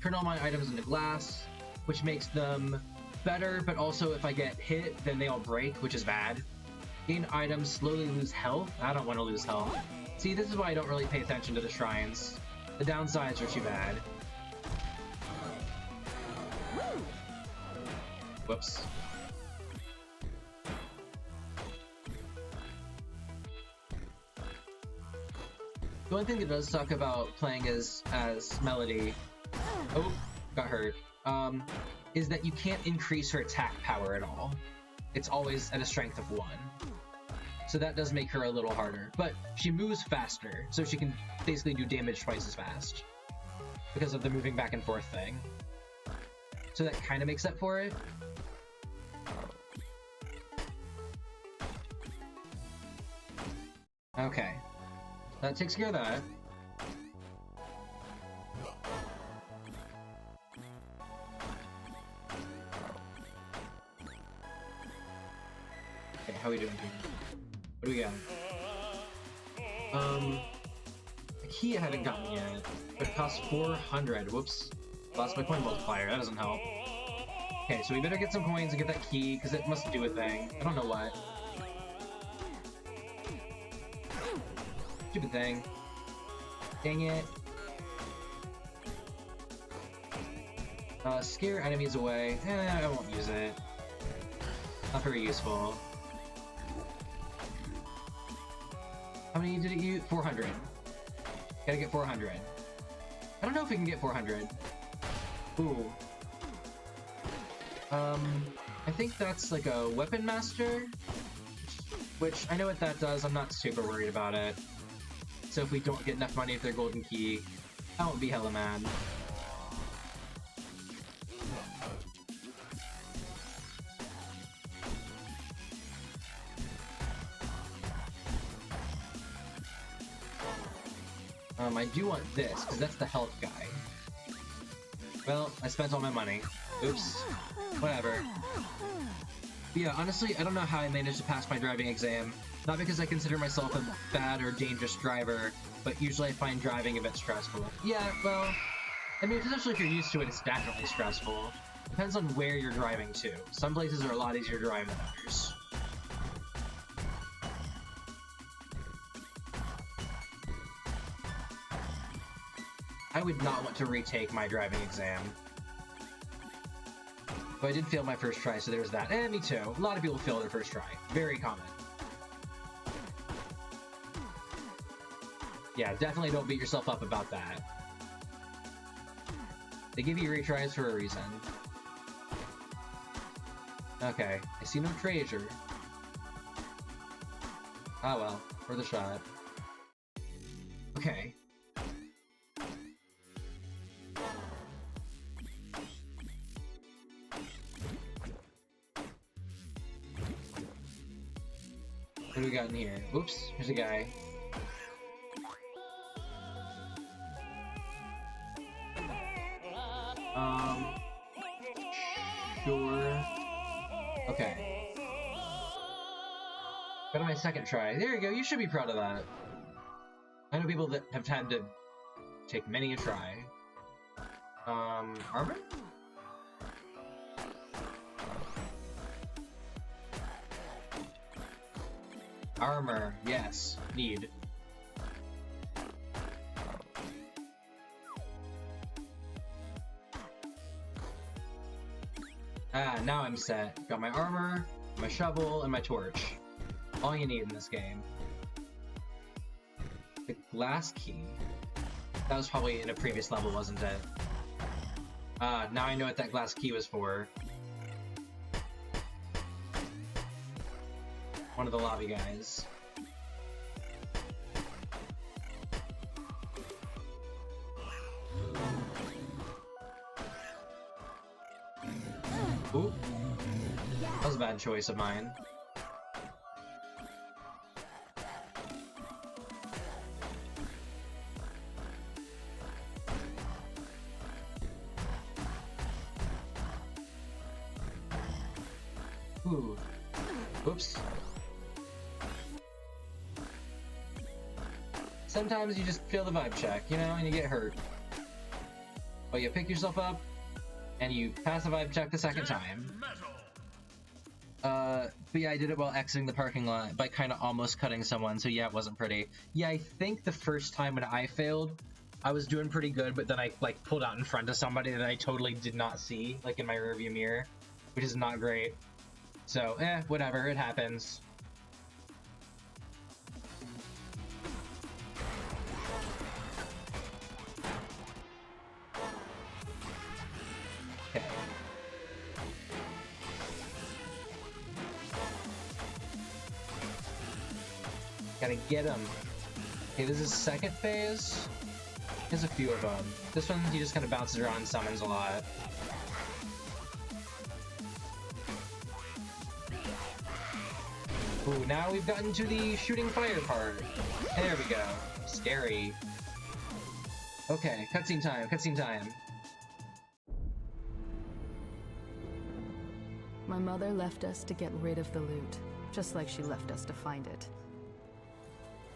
Turn all my items into glass, which makes them better, but also if I get hit, then they all break, which is bad. Gain items, slowly lose health. I don't want to lose health. See, this is why I don't really pay attention to the shrines. The downsides are too bad. Whoops. The one thing that does suck about playing as Melody, oh, got hurt, is that you can't increase her attack power at all. It's always at a strength of 1. So that does make her a little harder. But she moves faster, so she can basically do damage twice as fast because of the moving back and forth thing. So that kind of makes up for it. Okay. That takes care of that. Okay, how are we doing here? What do we got? A key I haven't gotten yet, but it costs 400. Whoops. Lost my coin multiplier. That doesn't help. Okay, so we better get some coins and get that key, because it must do a thing. I don't know what. Stupid thing. Dang it. Scare enemies away. I won't use it. Not very useful. How many did it use? 400. Gotta get 400. I don't know if we can get 400. Ooh. I think that's like a weapon master, which I know what that does. I'm not super worried about it. So if we don't get enough money for their golden key, I won't be hella mad. I do want this, because that's the health guy. Well, I spent all my money. Oops. Whatever. But yeah, honestly, I don't know how I managed to pass my driving exam. Not because I consider myself a bad or dangerous driver, but usually I find driving a bit stressful. Yeah, well, I mean, especially if you're used to it, it's definitely stressful. Depends on where you're driving to. Some places are a lot easier to drive than others. I would not want to retake my driving exam. But I did fail my first try, so there's that. Me too. A lot of people fail their first try. Very common. Yeah, definitely don't beat yourself up about that. They give you retries for a reason. Okay, I see no treasure. Ah well, worth a shot. Okay. we got in here? Oops, here's a guy. Sure. Okay. Got on my second try. There you go, you should be proud of that. I know people that have had to take many a try. Armor? Armor, yes, need. Ah, now I'm set. Got my armor, my shovel, and my torch. All you need in this game. The glass key. That was probably in a previous level, wasn't it? Now I know what that glass key was for. One of the lobby guys. Ooh. That was a bad choice of mine. Ooh. Oops. Sometimes you just feel the vibe check, you know, and you get hurt. But you pick yourself up, and you pass the vibe check the second time. But yeah, I did it while exiting the parking lot by kind of almost cutting someone, so yeah, it wasn't pretty. Yeah, I think the first time when I failed, I was doing pretty good, but then I, like, pulled out in front of somebody that I totally did not see, like, in my rearview mirror, which is not great. So, whatever, it happens. Okay. Gotta get him. Okay, this is second phase. There's a few of them. This one, he just kind of bounces around and summons a lot. Ooh, now we've gotten to the shooting fire part. There we go. Scary. Okay, cutscene time, cutscene time. My mother left us to get rid of the loot, just like she left us to find it.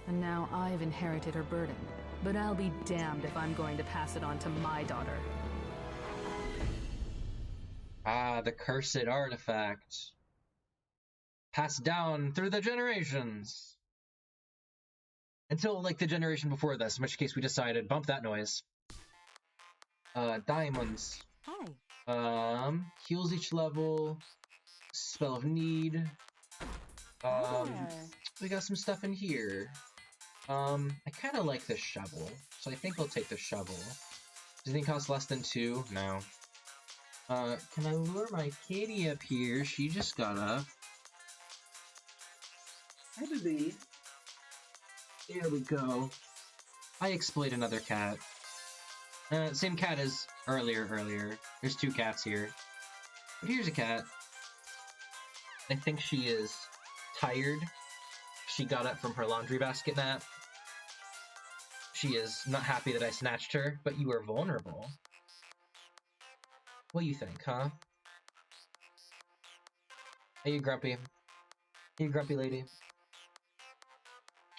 And now I've inherited her burden, but I'll be damned if I'm going to pass it on to my daughter. Ah, the cursed artifact. Passed down through the generations. Until, like, the generation before this, in which case we decided, bump that noise. Diamonds. Hi. Heals each level. Spell of need. We got some stuff in here. I kind of like this shovel, so I think I'll take the shovel. Does it cost less than 2? No. Can I lure my kitty up here? She just got up. Hi, baby. There we go. I exploit another cat. Same cat as earlier. There's 2 cats here. But here's a cat. I think she is tired. She got up from her laundry basket nap. She is not happy that I snatched her, but you are vulnerable. What do you think, huh? Are you grumpy? Are you grumpy lady?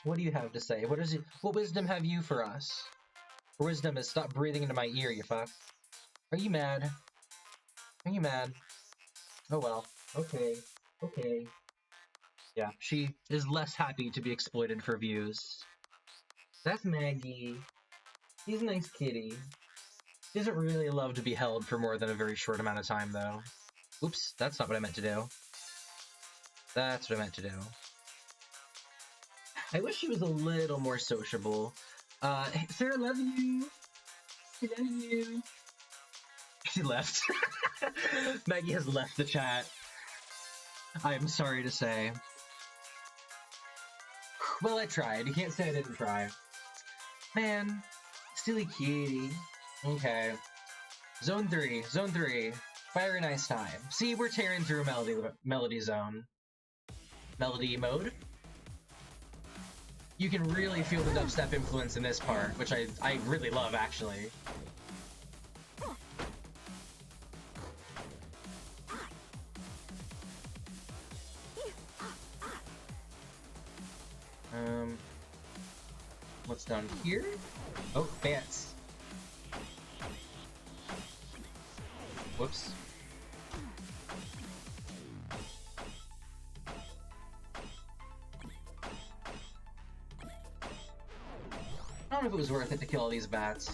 What do you have to say? What wisdom have you for us? Her wisdom is stop breathing into my ear, you fuck. Are you mad? Are you mad? Oh well. Okay. Okay. Yeah, she is less happy to be exploited for views. That's Maggie. She's a nice kitty. She doesn't really love to be held for more than a very short amount of time, though. Oops, that's not what I meant to do. That's what I meant to do. I wish she was a little more sociable. Sarah, love you. I love you. She left. Maggie has left the chat. I am sorry to say. Well, I tried. You can't say I didn't try. Man, silly kitty. Okay. Zone 3. Zone 3. Fire and Ice time. See, we're tearing through Melody Zone. Melody mode? you can really feel the dubstep influence in this part, which I really love, actually. What's down here? Oh, bats. Whoops. I don't know if it was worth it to kill all these bats,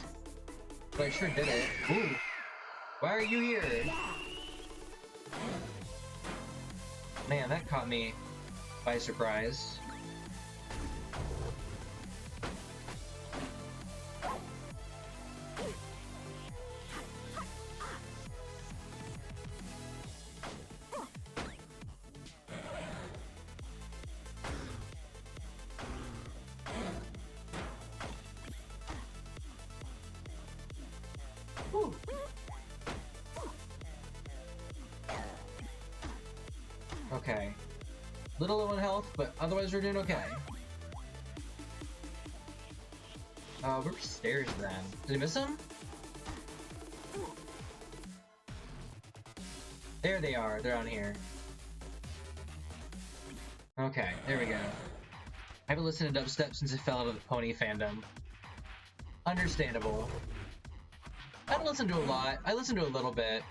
but I sure did it. Ooh! Why are you here? Man, that caught me by surprise. Whew. Okay. Little low on health, but otherwise we're doing okay. Where's stairs then? Did I miss them? There they are, they're on here. Okay, there we go. I haven't listened to dubstep since it fell out of the pony fandom. Understandable. I don't listen to a lot. I listen to a little bit.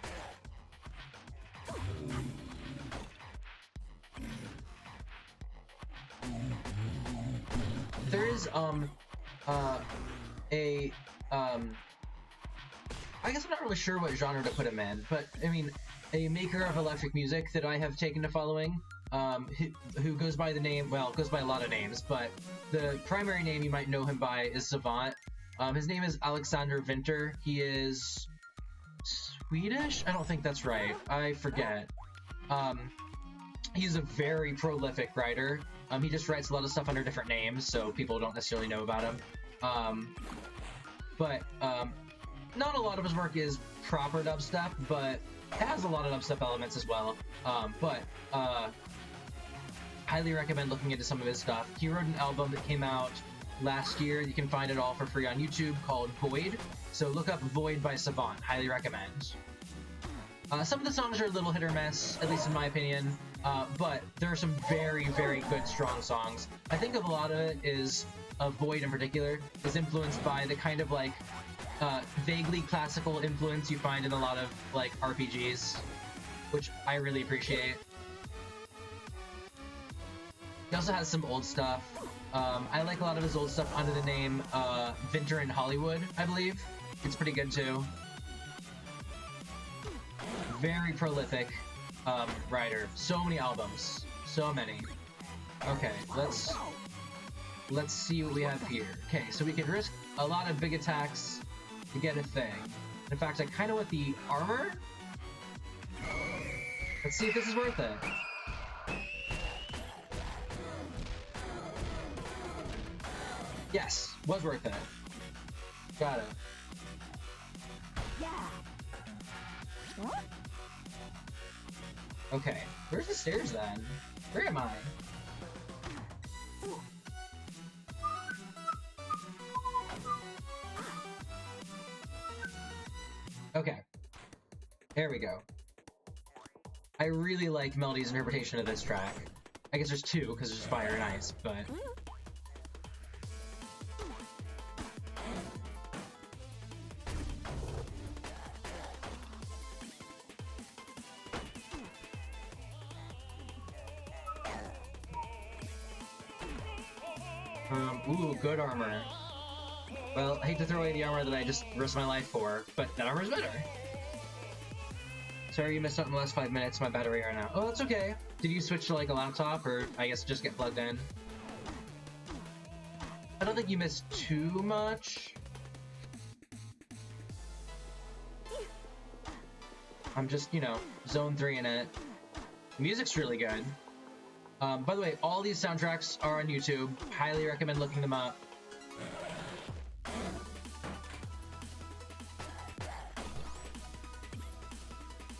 There is, I guess I'm not really sure what genre to put him in, but, I mean, a maker of electric music that I have taken to following, who goes by the name, well, goes by a lot of names, but the primary name you might know him by is Savant. His name is Alexander Winter. He is Swedish? I don't think that's right. I forget. He's a very prolific writer. He just writes a lot of stuff under different names, so people don't necessarily know about him. Not a lot of his work is proper dubstep, but it has a lot of dubstep elements as well. Highly recommend looking into some of his stuff. He wrote an album that came out last year. You can find it all for free on YouTube, called Void. So look up Void by Savant. Highly recommend. Some of the songs are a little hit or miss, at least in my opinion, but there are some very, very good, strong songs. I think a lot of it is, Void in particular, is influenced by the kind of, like, vaguely classical influence you find in a lot of, like, RPGs, which I really appreciate. He also has some old stuff. I like a lot of his old stuff under the name Winter in Hollywood, I believe. It's pretty good too. Very prolific writer. So many albums. So many. Okay, let's see what we have here. Okay, so we can risk a lot of big attacks to get a thing. In fact, I kind of want the armor. Let's see if this is worth it. Yes, was worth it. Got it. Okay, where's the stairs then? Where am I? Okay, there we go. I really like Melody's interpretation of this track. I guess there's two, because there's fire and ice, but... Ooh, good armor. Well, I hate to throw away the armor that I just risked my life for, but that armor's better. Sorry you missed out in the last 5 minutes, my battery ran out. Oh, that's okay. Did you switch to, like, a laptop, or I guess just get plugged in? I don't think you missed too much. I'm just, you know, zone 3 in it. The music's really good. By the way, all these soundtracks are on YouTube. Highly recommend looking them up.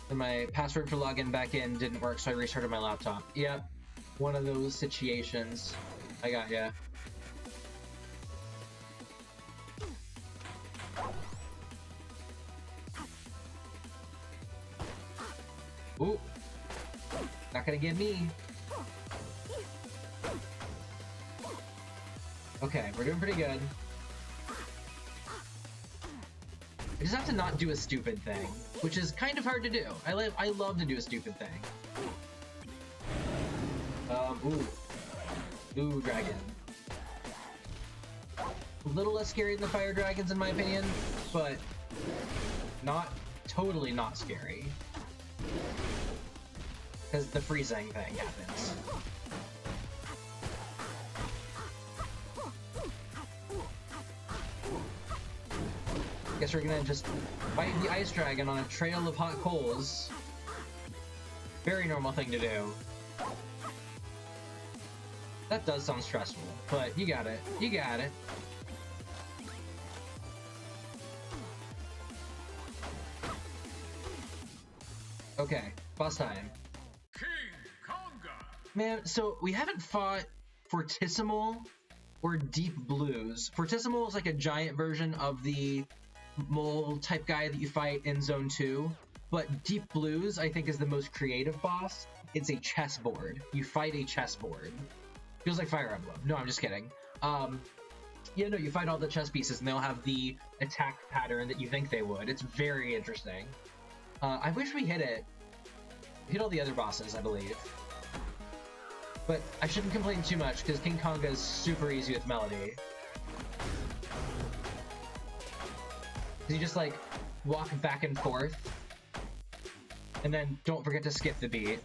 And my password for login back in didn't work, so I restarted my laptop. Yep, one of those situations. I got ya. Ooh. Not gonna get me. Okay, we're doing pretty good. I just have to not do a stupid thing, which is kind of hard to do. I love to do a stupid thing. Ooh, dragon. A little less scary than the fire dragons in my opinion, but totally not scary. Because the freezing thing happens. Guess we're gonna just fight the ice dragon on a trail of hot coals. Very normal thing to do. That does sound stressful, but you got it. You got it. Okay, boss time. King Conga. Man, so we haven't fought Fortissimo or Deep Blues. Fortissimo is like a giant version of the mole type guy that you fight in Zone 2, but Deep Blues I think is the most creative boss. It's a chessboard. You fight a chessboard. Feels like Fire Emblem. No, I'm just kidding. Yeah, no, you fight all the chess pieces and they'll have the attack pattern that you think they would. It's very interesting. I wish we hit it. Hit all the other bosses, I believe. But I shouldn't complain too much, because King Konga is super easy with Melody. You just, like, walk back and forth, and then don't forget to skip the beat.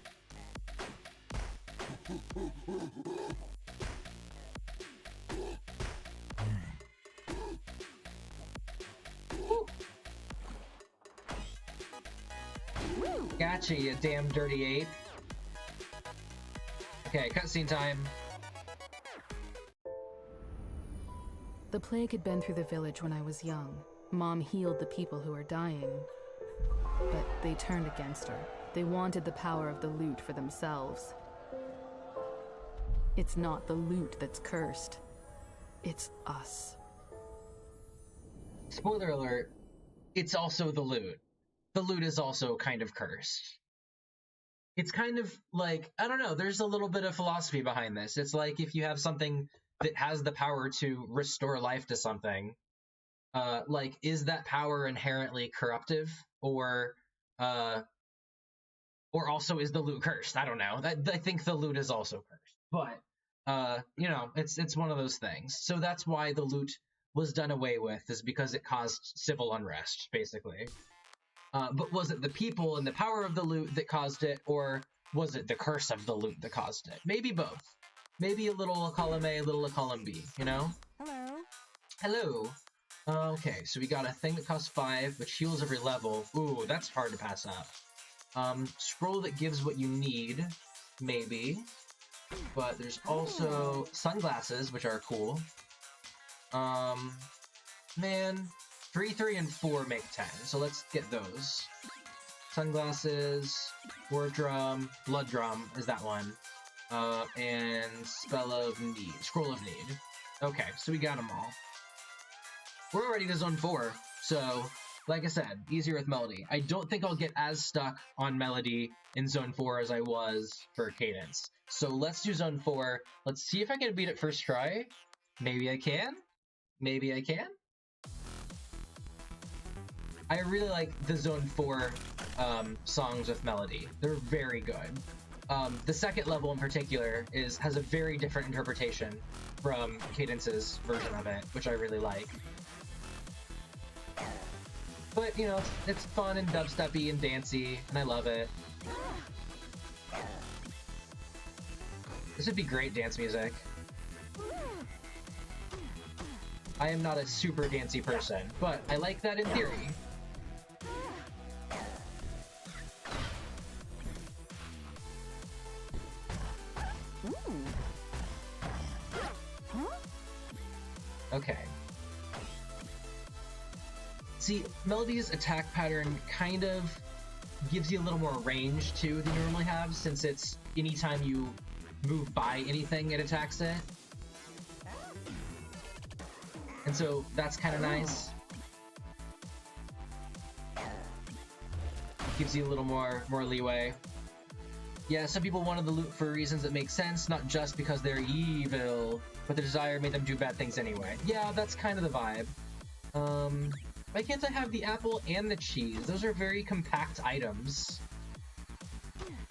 Gotcha, you damn dirty ape. Okay, cutscene time. The plague had been through the village when I was young. Mom healed the people who were dying. But they turned against her. They wanted the power of the loot for themselves. It's not the loot that's cursed. It's us. Spoiler alert, it's also the loot. The loot is also kind of cursed. It's kind of like, I don't know, there's a little bit of philosophy behind this. It's like if you have something that has the power to restore life to something, like, is that power inherently corruptive? Or also is the loot cursed? I don't know. I think the loot is also cursed. But, you know, it's one of those things. So that's why the loot was done away with, is because it caused civil unrest, basically. But was it the people and the power of the loot that caused it, or was it the curse of the loot that caused it? Maybe both. Maybe a little column A, a little column B, you know? Hello. Hello. Okay, so we got a thing that costs 5, which heals every level. Ooh, that's hard to pass up. Scroll that gives what you need, maybe. But there's also sunglasses, which are cool. Man, 3, 3, and 4 make 10, so let's get those. Sunglasses, War Drum, Blood Drum is that one, and Scroll of Need. Okay, so we got them all. We're already to Zone 4, so, like I said, easier with Melody. I don't think I'll get as stuck on Melody in Zone 4 as I was for Cadence. So let's do Zone 4. Let's see if I can beat it first try. Maybe I can. Maybe I can. I really like the Zone 4 songs with Melody. They're very good. The second level in particular has a very different interpretation from Cadence's version of it, which I really like. But, you know, it's fun and dubsteppy and dancey, and I love it. This would be great dance music. I am not a super dancey person, but I like that in theory. Okay. See, Melody's attack pattern kind of gives you a little more range too than you normally have, since it's anytime you move by anything, it attacks it. And so that's kind of nice. Gives you a little more leeway. Yeah, some people wanted the loot for reasons that make sense, not just because they're evil, but the desire made them do bad things anyway. Yeah, that's kind of the vibe. Why can't I have the apple and the cheese? Those are very compact items.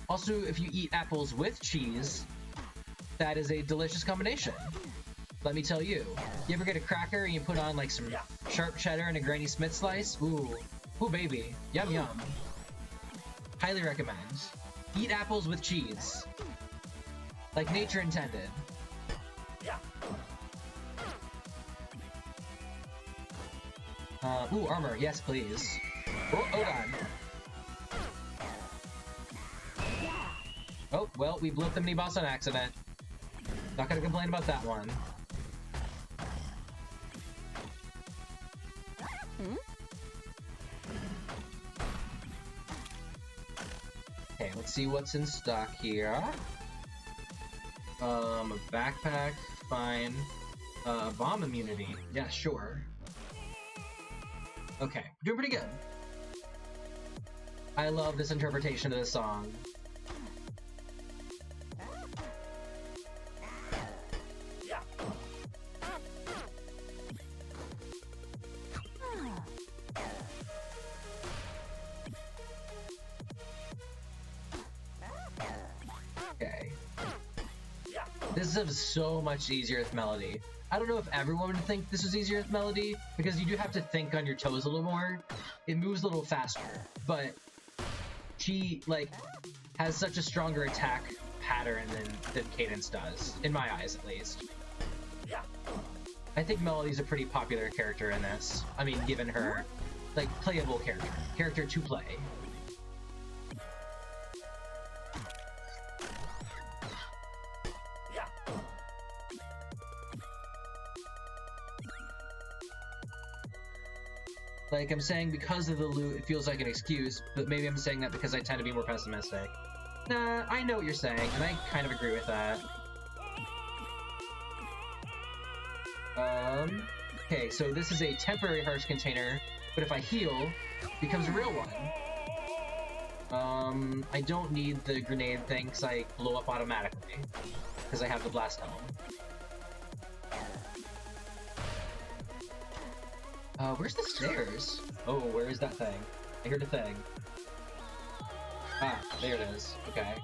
Also, if you eat apples with cheese, that is a delicious combination. Let me tell you. You ever get a cracker and you put on like some sharp cheddar and a Granny Smith slice? Ooh. Ooh, baby. Yum, yum. Highly recommend. Eat apples with cheese. Like nature intended. Ooh, armor. Yes, please. Oh, hold on. Oh, well, we blew up the mini-boss on accident. Not gonna complain about that one. Okay, let's see what's in stock here. A backpack, fine. Bomb immunity. Yeah, sure. Okay, doing pretty good. I love this interpretation of the song. Okay. This is so much easier with Melody. I don't know if everyone would think this was easier with Melody, because you do have to think on your toes a little more. It moves a little faster, but she, like, has such a stronger attack pattern than Cadence does, in my eyes at least. I think Melody's a pretty popular character in this. I mean, given her, like, playable character to play. Like, I'm saying because of the loot, it feels like an excuse, but maybe I'm saying that because I tend to be more pessimistic. Nah, I know what you're saying, and I kind of agree with that. Okay, so this is a temporary hearse container, but if I heal, it becomes a real one. I don't need the grenade thing because I blow up automatically, because I have the blast helm. Where's the stairs? Oh, where is that thing? I heard a thing. Ah, there it is. Okay.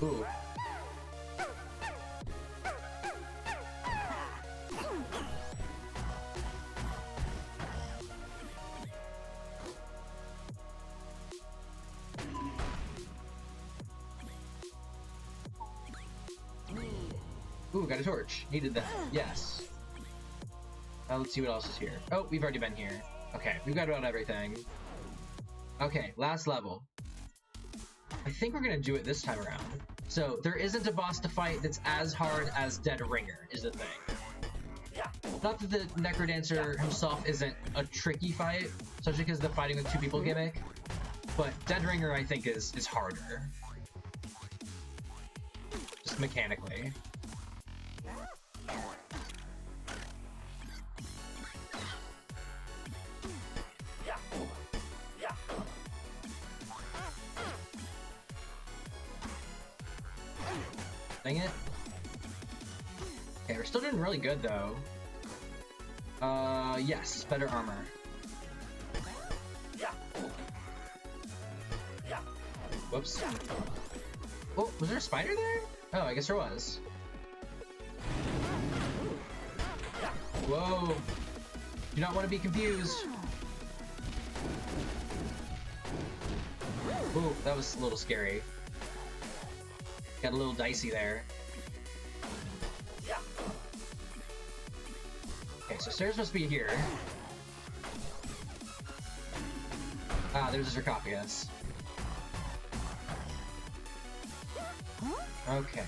Ooh. Ooh, got a torch. Needed that. Yes. Now let's see what else is here. Oh, we've already been here. Okay, we've got about everything. Okay, last level. I think we're gonna do it this time around. So, there isn't a boss to fight that's as hard as Dead Ringer, is the thing. Not that the NecroDancer himself isn't a tricky fight, especially because the fighting with two people gimmick, but Dead Ringer, I think, is harder. Just mechanically. Dang it. Okay, we're still doing really good, though. Yes, better armor. Whoops. Oh, was there a spider there? Oh, I guess there was. Whoa. Do not want to be confused. Ooh, that was a little scary. Got a little dicey there. Okay, so stairs must be here. Ah, there's a sarcophagus. Okay,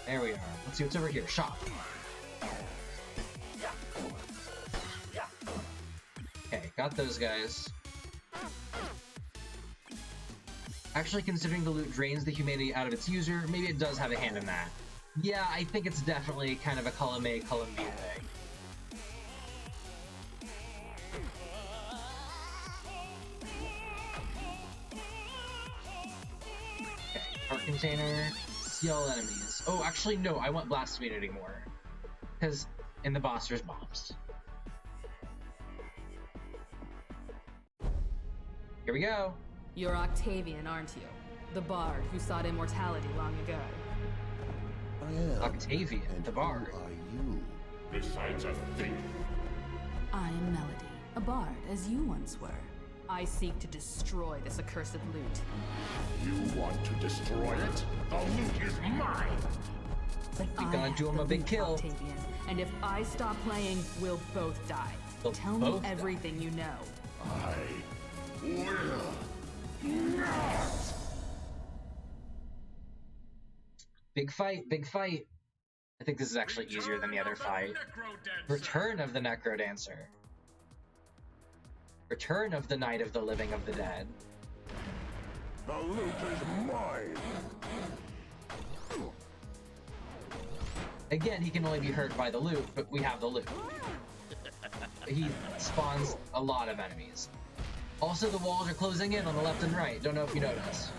there we are. Let's see what's over here. Shop. Okay, got those guys. Actually, considering the loot drains the humanity out of its user, maybe it does have a hand in that. Yeah, I think it's definitely kind of a column A, column B thing. Okay, heart container, see all enemies. Oh, actually, no, I want blast immunity more. Because in the boss, there's bombs. Here we go. You're Octavian, aren't you? The Bard who sought immortality long ago. I am. Octavian the Bard. Who are you? Besides a thief. I am Melody, a bard, as you once were. I seek to destroy this accursed loot. You want to destroy it? The loot is mine! But You're I gonna have do him the a big loot, kill. Octavian, and if I stop playing, we'll both die. We'll Tell both me die. everything you know. I will not! Big fight, big fight. I think this is actually easier than the other fight. NecroDancer. Return of the NecroDancer. Return of the Night of the Living of the Dead. The loot is mine! Again, he can only be hurt by the loot, but we have the loot. He spawns a lot of enemies. Also, the walls are closing in on the left and right. Don't know if you noticed.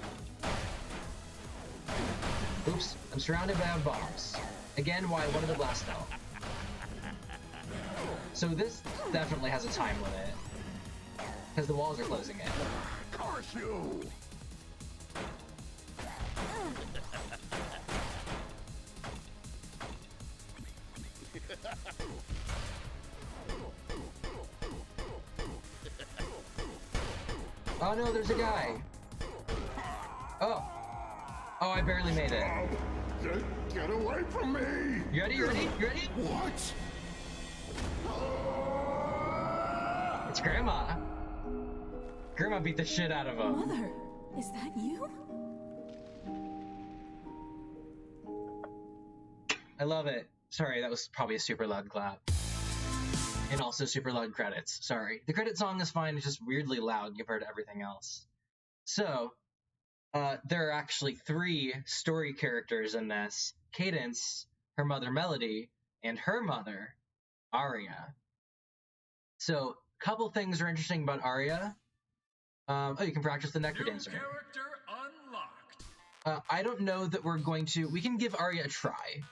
Oops, I'm surrounded by bombs. Again, why I wanted to blast out. So this definitely has a time limit. Because the walls are closing in. Curse you! Oh no, there's a guy! Oh! Oh, I barely made it. Get away from me! You ready? You ready? You ready? What? It's Grandma! Grandma beat the shit out of him. Mother, is that you? I love it. Sorry, that was probably a super loud clap. And also super loud credits. Sorry. The credit song is fine, it's just weirdly loud compared to everything else. So, there are actually 3 story characters in this. Cadence, her mother Melody, and her mother, Aria. So, a couple things are interesting about Aria. Oh, you can practice the New NecroDancer. character unlocked. I don't know that we're going to... We can give Aria a try.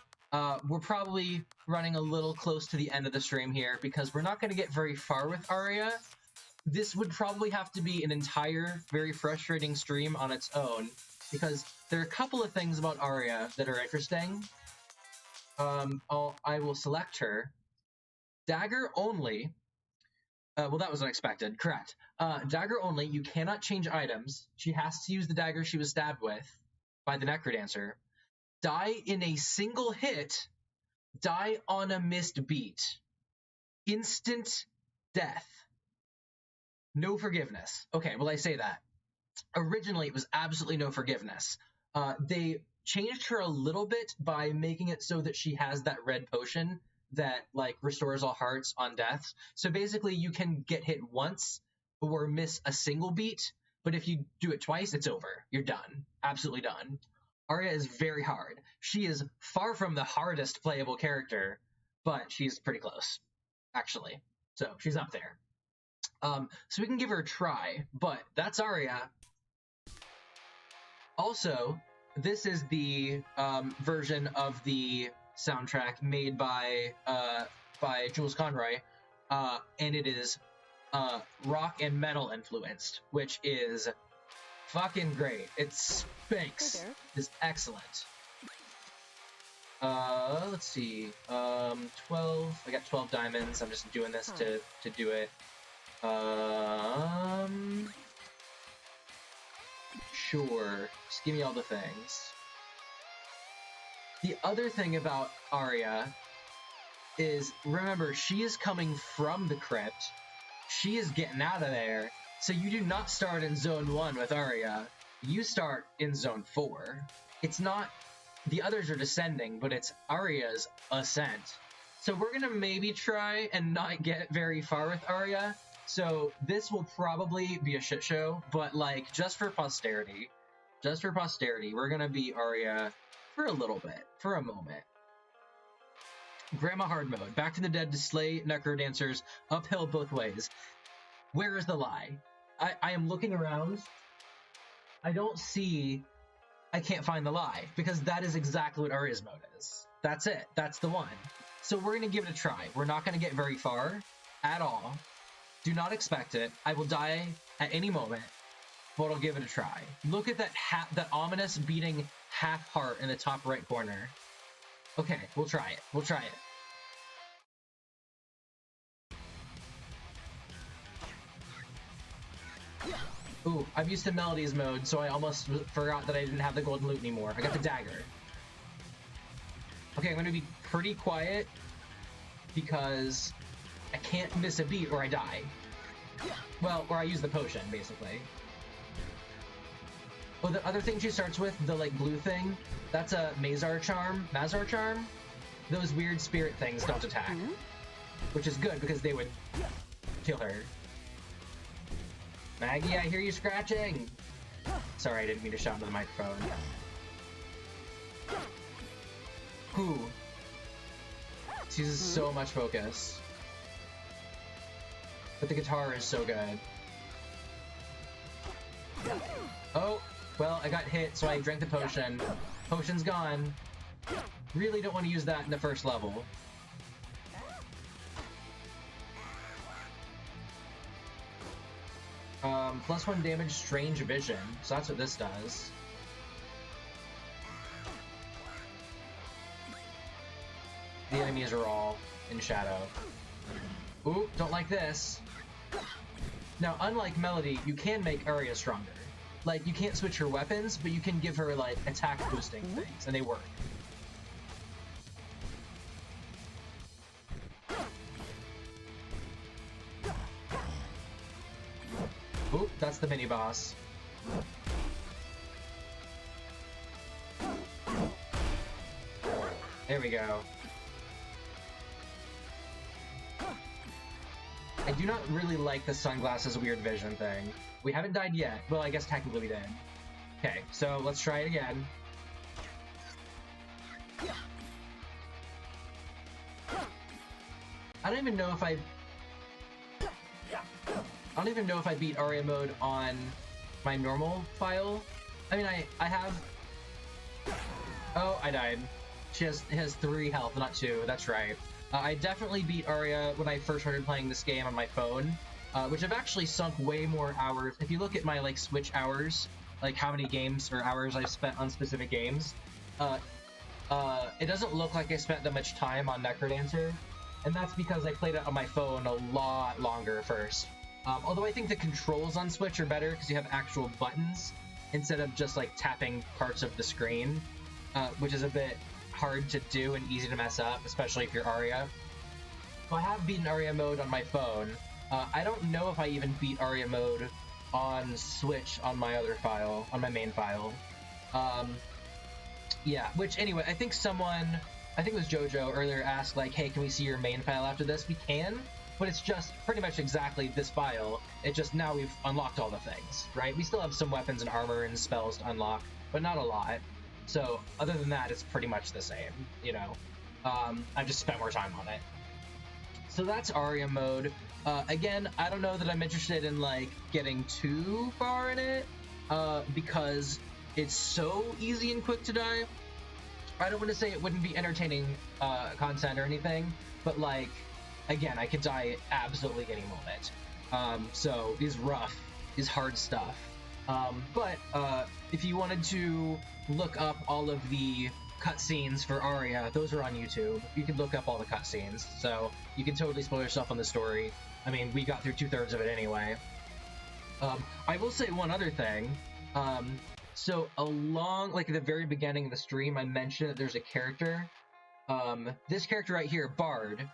We're probably running a little close to the end of the stream here because we're not going to get very far with Aria. This would probably have to be an entire, very frustrating stream on its own because there are a couple of things about Aria that are interesting. I will select her. Dagger only. Well, that was unexpected. Correct. Dagger only. You cannot change items. She has to use the dagger she was stabbed with by the NecroDancer. Die in a single hit. Die on a missed beat. Instant death. No forgiveness. Okay, well, I say that. Originally, it was absolutely no forgiveness. They changed her a little bit by making it so that she has that red potion that, like, restores all hearts on deaths. So basically, you can get hit once or miss a single beat, but if you do it twice, it's over. You're done. Absolutely done. Aria is very hard. She is far from the hardest playable character, but she's pretty close, actually. So she's up there. So we can give her a try, but that's Aria. Also, this is the version of the soundtrack made by Jules Conroy, and it is rock and metal influenced, which is fucking great. It spanks. It's excellent. Let's see. 12. I got 12 diamonds. I'm just doing this to do it. Sure. Just give me all the things. The other thing about Aria is, remember, she is coming from the crypt. She is getting out of there. So you do not start in Zone 1 with Aria. You start in Zone 4. It's not... The others are descending, but it's Aria's ascent. So we're gonna maybe try and not get very far with Aria. So this will probably be a shit show, but, like, just for posterity, just for posterity, we're gonna beat Arya for a little bit, for a moment. Grandma hard mode. Back to the dead to slay NecroDancers, uphill both ways. Where is the lie? I am looking around. I don't see... I can't find the lie, because that is exactly what Arya's mode is. That's it. That's the one. So we're going to give it a try. We're not going to get very far at all. Do not expect it. I will die at any moment, but I'll give it a try. Look at that ominous beating half heart in the top right corner. Okay, we'll try it. We'll try it. Ooh, I'm used to Melody's mode, so I almost forgot that I didn't have the golden loot anymore. I got the dagger. Okay, I'm gonna be pretty quiet because I can't miss a beat or I die. Well, or I use the potion, basically. Oh, the other thing she starts with, the, like, blue thing, that's a Mazar charm. Those weird spirit things don't attack. Which is good, because they would kill her. Maggie, I hear you scratching! Sorry, I didn't mean to shout into the microphone. Whew. This uses so much focus. But the guitar is so good. Oh, well, I got hit, so I drank the potion. Potion's gone. Really don't want to use that in the first level. +1 damage, strange vision. So that's what this does. The enemies are all in shadow. Ooh, don't like this. Now, unlike Melody, you can make Arya stronger. Like, you can't switch her weapons, but you can give her, like, attack boosting things, and they work. Oop, that's the mini-boss. There we go. I do not really like the sunglasses weird vision thing. We haven't died yet. Well, I guess technically we did. Okay, so let's try it again. I don't even know if I beat Arya mode on my normal file. I mean, I have... Oh, I died. She has 3 health, not 2. That's right. I definitely beat Arya when I first started playing this game on my phone, which I've actually sunk way more hours. If you look at my, like, Switch hours, like how many games or hours I've spent on specific games, it doesn't look like I spent that much time on NecroDancer, and that's because I played it on my phone a lot longer first. Although I think the controls on Switch are better because you have actual buttons instead of just, like, tapping parts of the screen, which is a bit hard to do and easy to mess up, especially if you're Arya. So I have beaten Arya mode on my phone. I don't know if I even beat Arya mode on Switch on my other file, on my main file. Yeah, which anyway, I think it was Jojo earlier asked, like, hey, can we see your main file after this? We can, but it's just pretty much exactly this file. It just, now we've unlocked all the things, right? We still have some weapons and armor and spells to unlock, but not a lot. So, other than that, it's pretty much the same, you know. I've just spent more time on it. So that's Arya mode. Again, I don't know that I'm interested in, like, getting too far in it, because it's so easy and quick to die. I don't want to say it wouldn't be entertaining content or anything, but, like, again, I could die at absolutely any moment. So, it's rough, it's hard stuff. But if you wanted to look up all of the cutscenes for Arya, those are on YouTube. You can look up all the cutscenes, so you can totally spoil yourself on the story. I mean, we got through 2/3 of it anyway. I will say one other thing. So along, like, at the very beginning of the stream, I mentioned that there's a character. This character right here, Bard.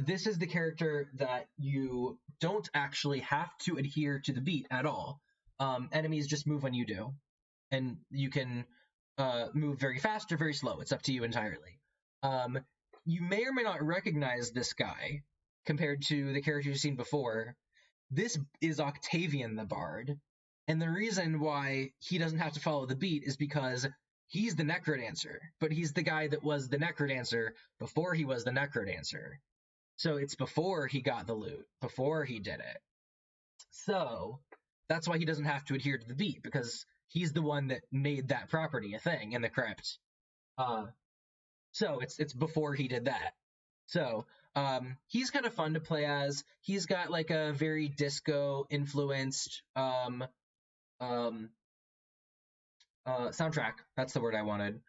This is the character that you don't actually have to adhere to the beat at all. Enemies just move when you do. And you can move very fast or very slow. It's up to you entirely. You may or may not recognize this guy compared to the character you've seen before. This is Octavian the Bard. And the reason why he doesn't have to follow the beat is because he's the NecroDancer, but he's the guy that was the NecroDancer before he was the NecroDancer. So it's before he got the loot, before he did it. So that's why he doesn't have to adhere to the beat, because he's the one that made that property a thing in the Crypt. So it's before he did that. So he's kind of fun to play as. He's got like a very disco influenced soundtrack. That's the word I wanted.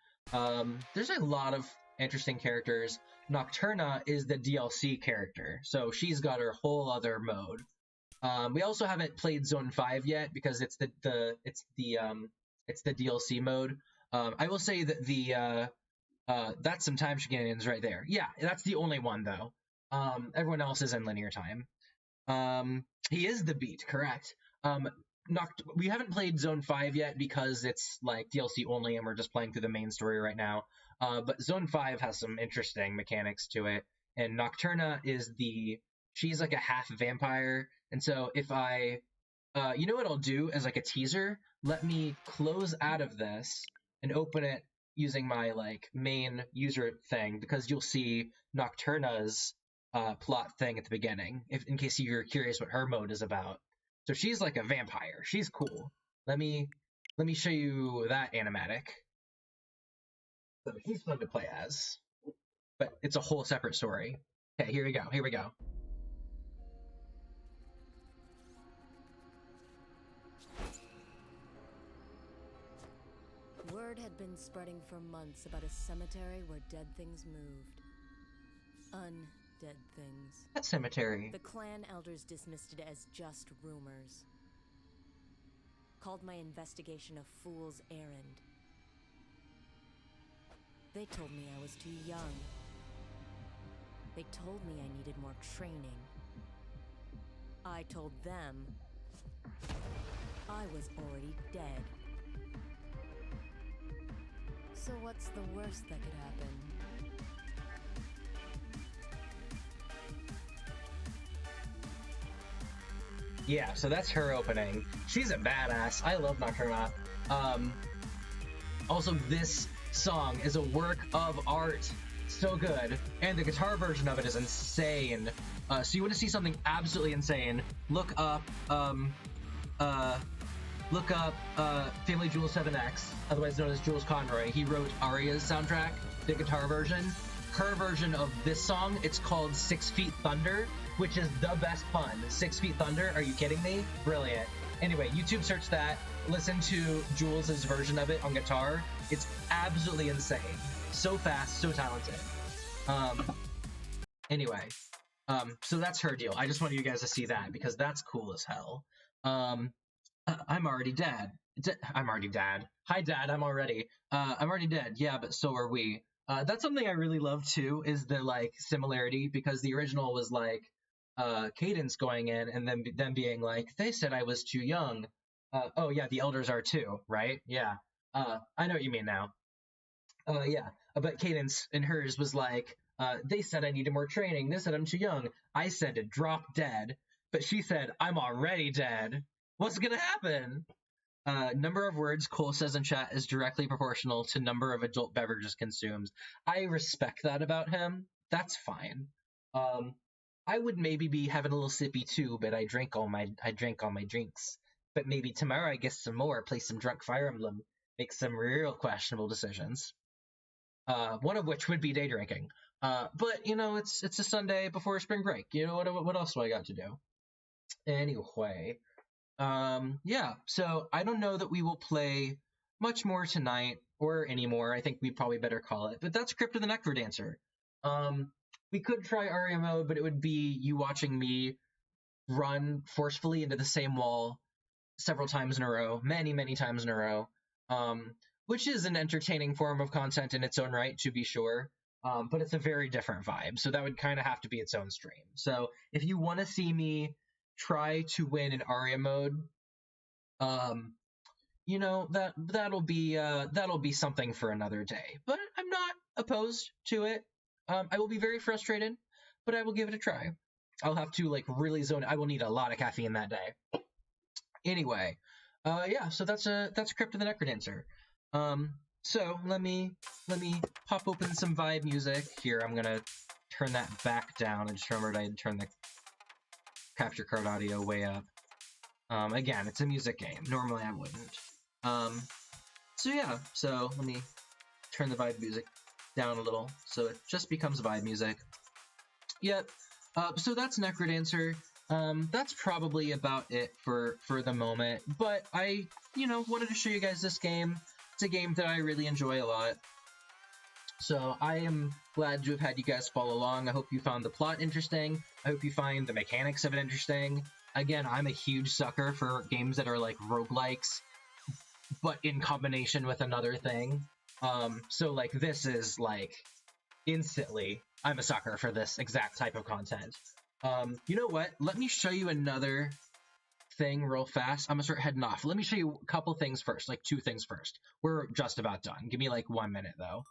There's a lot of interesting characters. Nocturna is the DLC character, so she's got her whole other mode. We also haven't played Zone 5 yet because it's the DLC mode. I will say that that's some time shenanigans right there. Yeah, that's the only one though. Everyone else is in linear time. He is the beat, correct. We haven't played Zone 5 yet because it's like DLC only and we're just playing through the main story right now. But Zone 5 has some interesting mechanics to it. And Nocturna she's like a half vampire. And so if you know what I'll do as like a teaser? Let me close out of this and open it using my like main user thing, because you'll see Nocturna's plot thing at the beginning, in case you're curious what her mode is about. So she's like a vampire. She's cool. Let me show you that animatic. So he's fun to play as, but it's a whole separate story. Okay, here we go. Here we go. Word had been spreading for months about a cemetery where dead things moved. Undead things. That cemetery. The clan elders dismissed it as just rumors. Called my investigation a fool's errand. They told me I was too young. They told me I needed more training. I told them I was already dead. So what's the worst that could happen? Yeah, so that's her opening. She's a badass. I love Nocturna. Also, this song is a work of art. So good. And the guitar version of it is insane. So you want to see something absolutely insane, look up Family Jewel 7X, otherwise known as Jules Conroy. He wrote Aria's soundtrack, the guitar version. Her version of this song, it's called 6 Feet Thunder, which is the best pun. 6 Feet Thunder, are you kidding me? Brilliant. Anyway, YouTube search that, listen to Jules' version of it on guitar. It's absolutely insane. So fast, so talented. Anyway, so that's her deal. I just wanted you guys to see that because that's cool as hell. I'm already dead. I'm already dad. Hi, Dad. I'm already dead. Yeah, but so are we. That's something I really love too. Is the like similarity, because the original was like Cadence going in and then them being like, they said I was too young. Oh yeah, the elders are too, right? Yeah. I know what you mean now. Yeah, but Cadence in hers was like, they said I needed more training. They said I'm too young. I said to drop dead, but she said I'm already dead. What's gonna happen? Number of words, Cole says in chat, is directly proportional to number of adult beverages consumed. I respect that about him. That's fine. I would maybe be having a little sippy too, but I drank all my drinks. But maybe tomorrow I get some more, play some Drunk Fire Emblem, make some real questionable decisions. One of which would be day drinking. But you know, it's a Sunday before spring break. You know what else do I got to do? Anyway. Yeah, so I don't know that we will play much more tonight or anymore. I think we probably better call it. But that's Crypt of the NecroDancer. We could try Aria mode, but it would be you watching me run forcefully into the same wall several times in a row, many times in a row, which is an entertaining form of content in its own right, to be sure. But it's a very different vibe, so that would kind of have to be its own stream. So if you want to see me try to win in Aria mode, you know, that'll be something for another day. But I'm not opposed to it. I will be very frustrated, but I will give it a try. I'll have to like really zone. I will need a lot of caffeine that day. Anyway, Yeah, so that's Crypt of the NecroDancer. So let me pop open some vibe music here. I'm gonna turn that back down. I just remembered I turned the capture card audio way up. Again, it's a music game. Normally I wouldn't. So yeah, so let me turn the vibe music down a little so it just becomes vibe music. Yep. So that's NecroDancer. That's probably about it for the moment, but I, wanted to show you guys this game. It's a game that I really enjoy a lot. So I am glad to have had you guys follow along. I hope you found the plot interesting. I hope you find the mechanics of it interesting. Again, I'm a huge sucker for games that are like roguelikes, but in combination with another thing. So like this is like instantly, I'm a sucker for this exact type of content. You know what? Let me show you another thing real fast. I'm gonna start heading off. Let me show you a couple things first, like 2 things first. We're just about done. Give me like 1 minute though.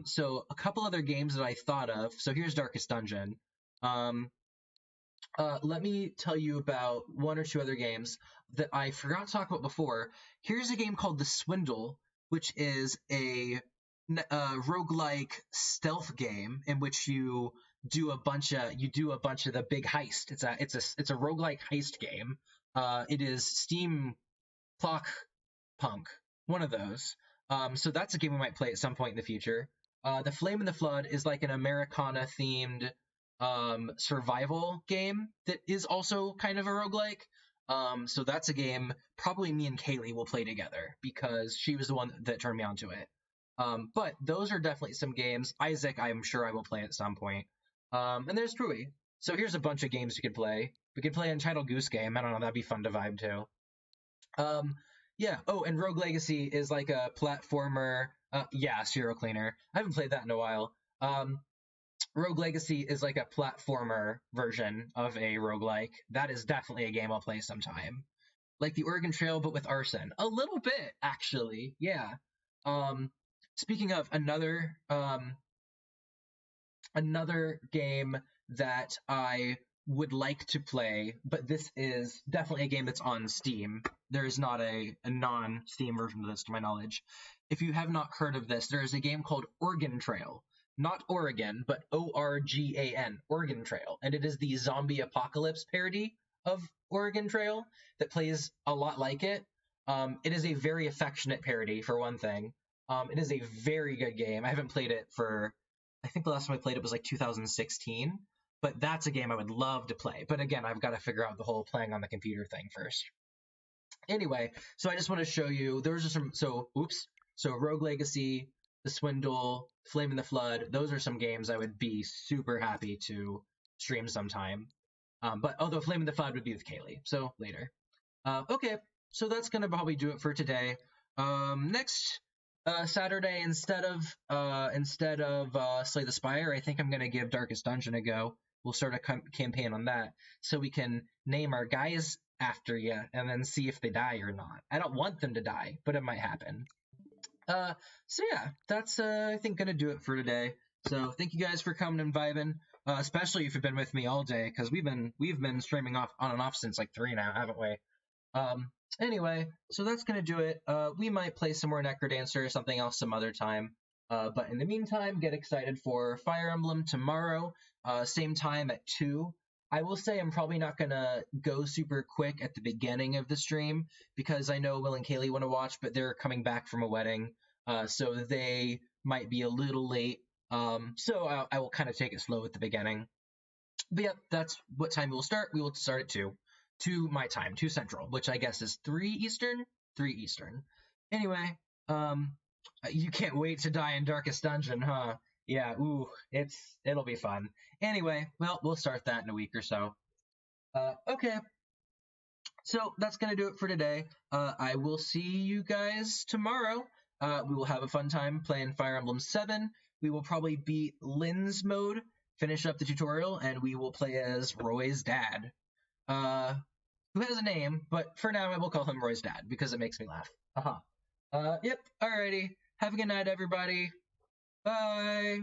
So a couple other games that I thought of. So here's Darkest Dungeon. Let me tell you about 1 or 2 other games that I forgot to talk about before. Here's a game called The Swindle, which is a roguelike stealth game in which you do a bunch of the big heist. It's a roguelike heist game. It is Steam Clock Punk, one of those. So that's a game we might play at some point in the future. The Flame and the Flood is like an Americana themed survival game that is also kind of a roguelike. So that's a game probably me and Kaylee will play together because she was the one that turned me onto it. But those are definitely some games. Isaac, I'm sure I will play at some point. And there's Rui. So here's a bunch of games you could play. We could play Untitled Goose Game. I don't know, that'd be fun to vibe too. Yeah. Oh, and Rogue Legacy is like a platformer. Yeah, Serial Cleaner. I haven't played that in a while. Rogue Legacy is like a platformer version of a roguelike. That is definitely a game I'll play sometime. Like the Oregon Trail, but with arson. A little bit, actually. Yeah. Speaking of another game that I would like to play, but this is definitely a game that's on Steam. There is not a non-Steam version of this, to my knowledge. If you have not heard of this, there is a game called Oregon Trail. Not Oregon, but Organ, Oregon Trail. And it is the zombie apocalypse parody of Oregon Trail that plays a lot like it. It is a very affectionate parody, for one thing. It is a very good game. I haven't played it I think the last time I played it was like 2016. But that's a game I would love to play. But again, I've got to figure out the whole playing on the computer thing first. Anyway, so I just want to show you, there was just some, so Rogue Legacy, The Swindle, Flame in the Flood, those are some games I would be super happy to stream sometime. But although Flame in the Flood would be with Kaylee, so later. Okay, so that's going to probably do it for today. Next Saturday, instead of Slay the Spire, I think I'm going to give Darkest Dungeon a go. We'll start a campaign on that so we can name our guys after you and then see if they die or not. I don't want them to die, but it might happen. So yeah, that's I think gonna do it for today. So thank you guys for coming and vibing, especially if you've been with me all day, because we've been streaming off on and off since like 3 now, haven't we? Anyway, so that's gonna do it. We might play some more NecroDancer or something else some other time. But in the meantime, get excited for Fire Emblem tomorrow, same time at 2. I will say I'm probably not going to go super quick at the beginning of the stream because I know Will and Kaylee want to watch, but they're coming back from a wedding, so they might be a little late. So I will kind of take it slow at the beginning. But yep, that's what time we will start. We will start at 2. 2 my time, 2 Central, which I guess is 3 Eastern? 3 Eastern. Anyway, you can't wait to die in Darkest Dungeon, huh? Yeah, ooh, it'll be fun. Anyway, well, we'll start that in a week or so. Okay. So that's gonna do it for today. I will see you guys tomorrow. We will have a fun time playing Fire Emblem 7. We will probably beat Lynn's mode, finish up the tutorial, and we will play as Roy's dad. Who has a name, but for now I will call him Roy's dad because it makes me laugh. Yep, alrighty. Have a good night, everybody. Bye.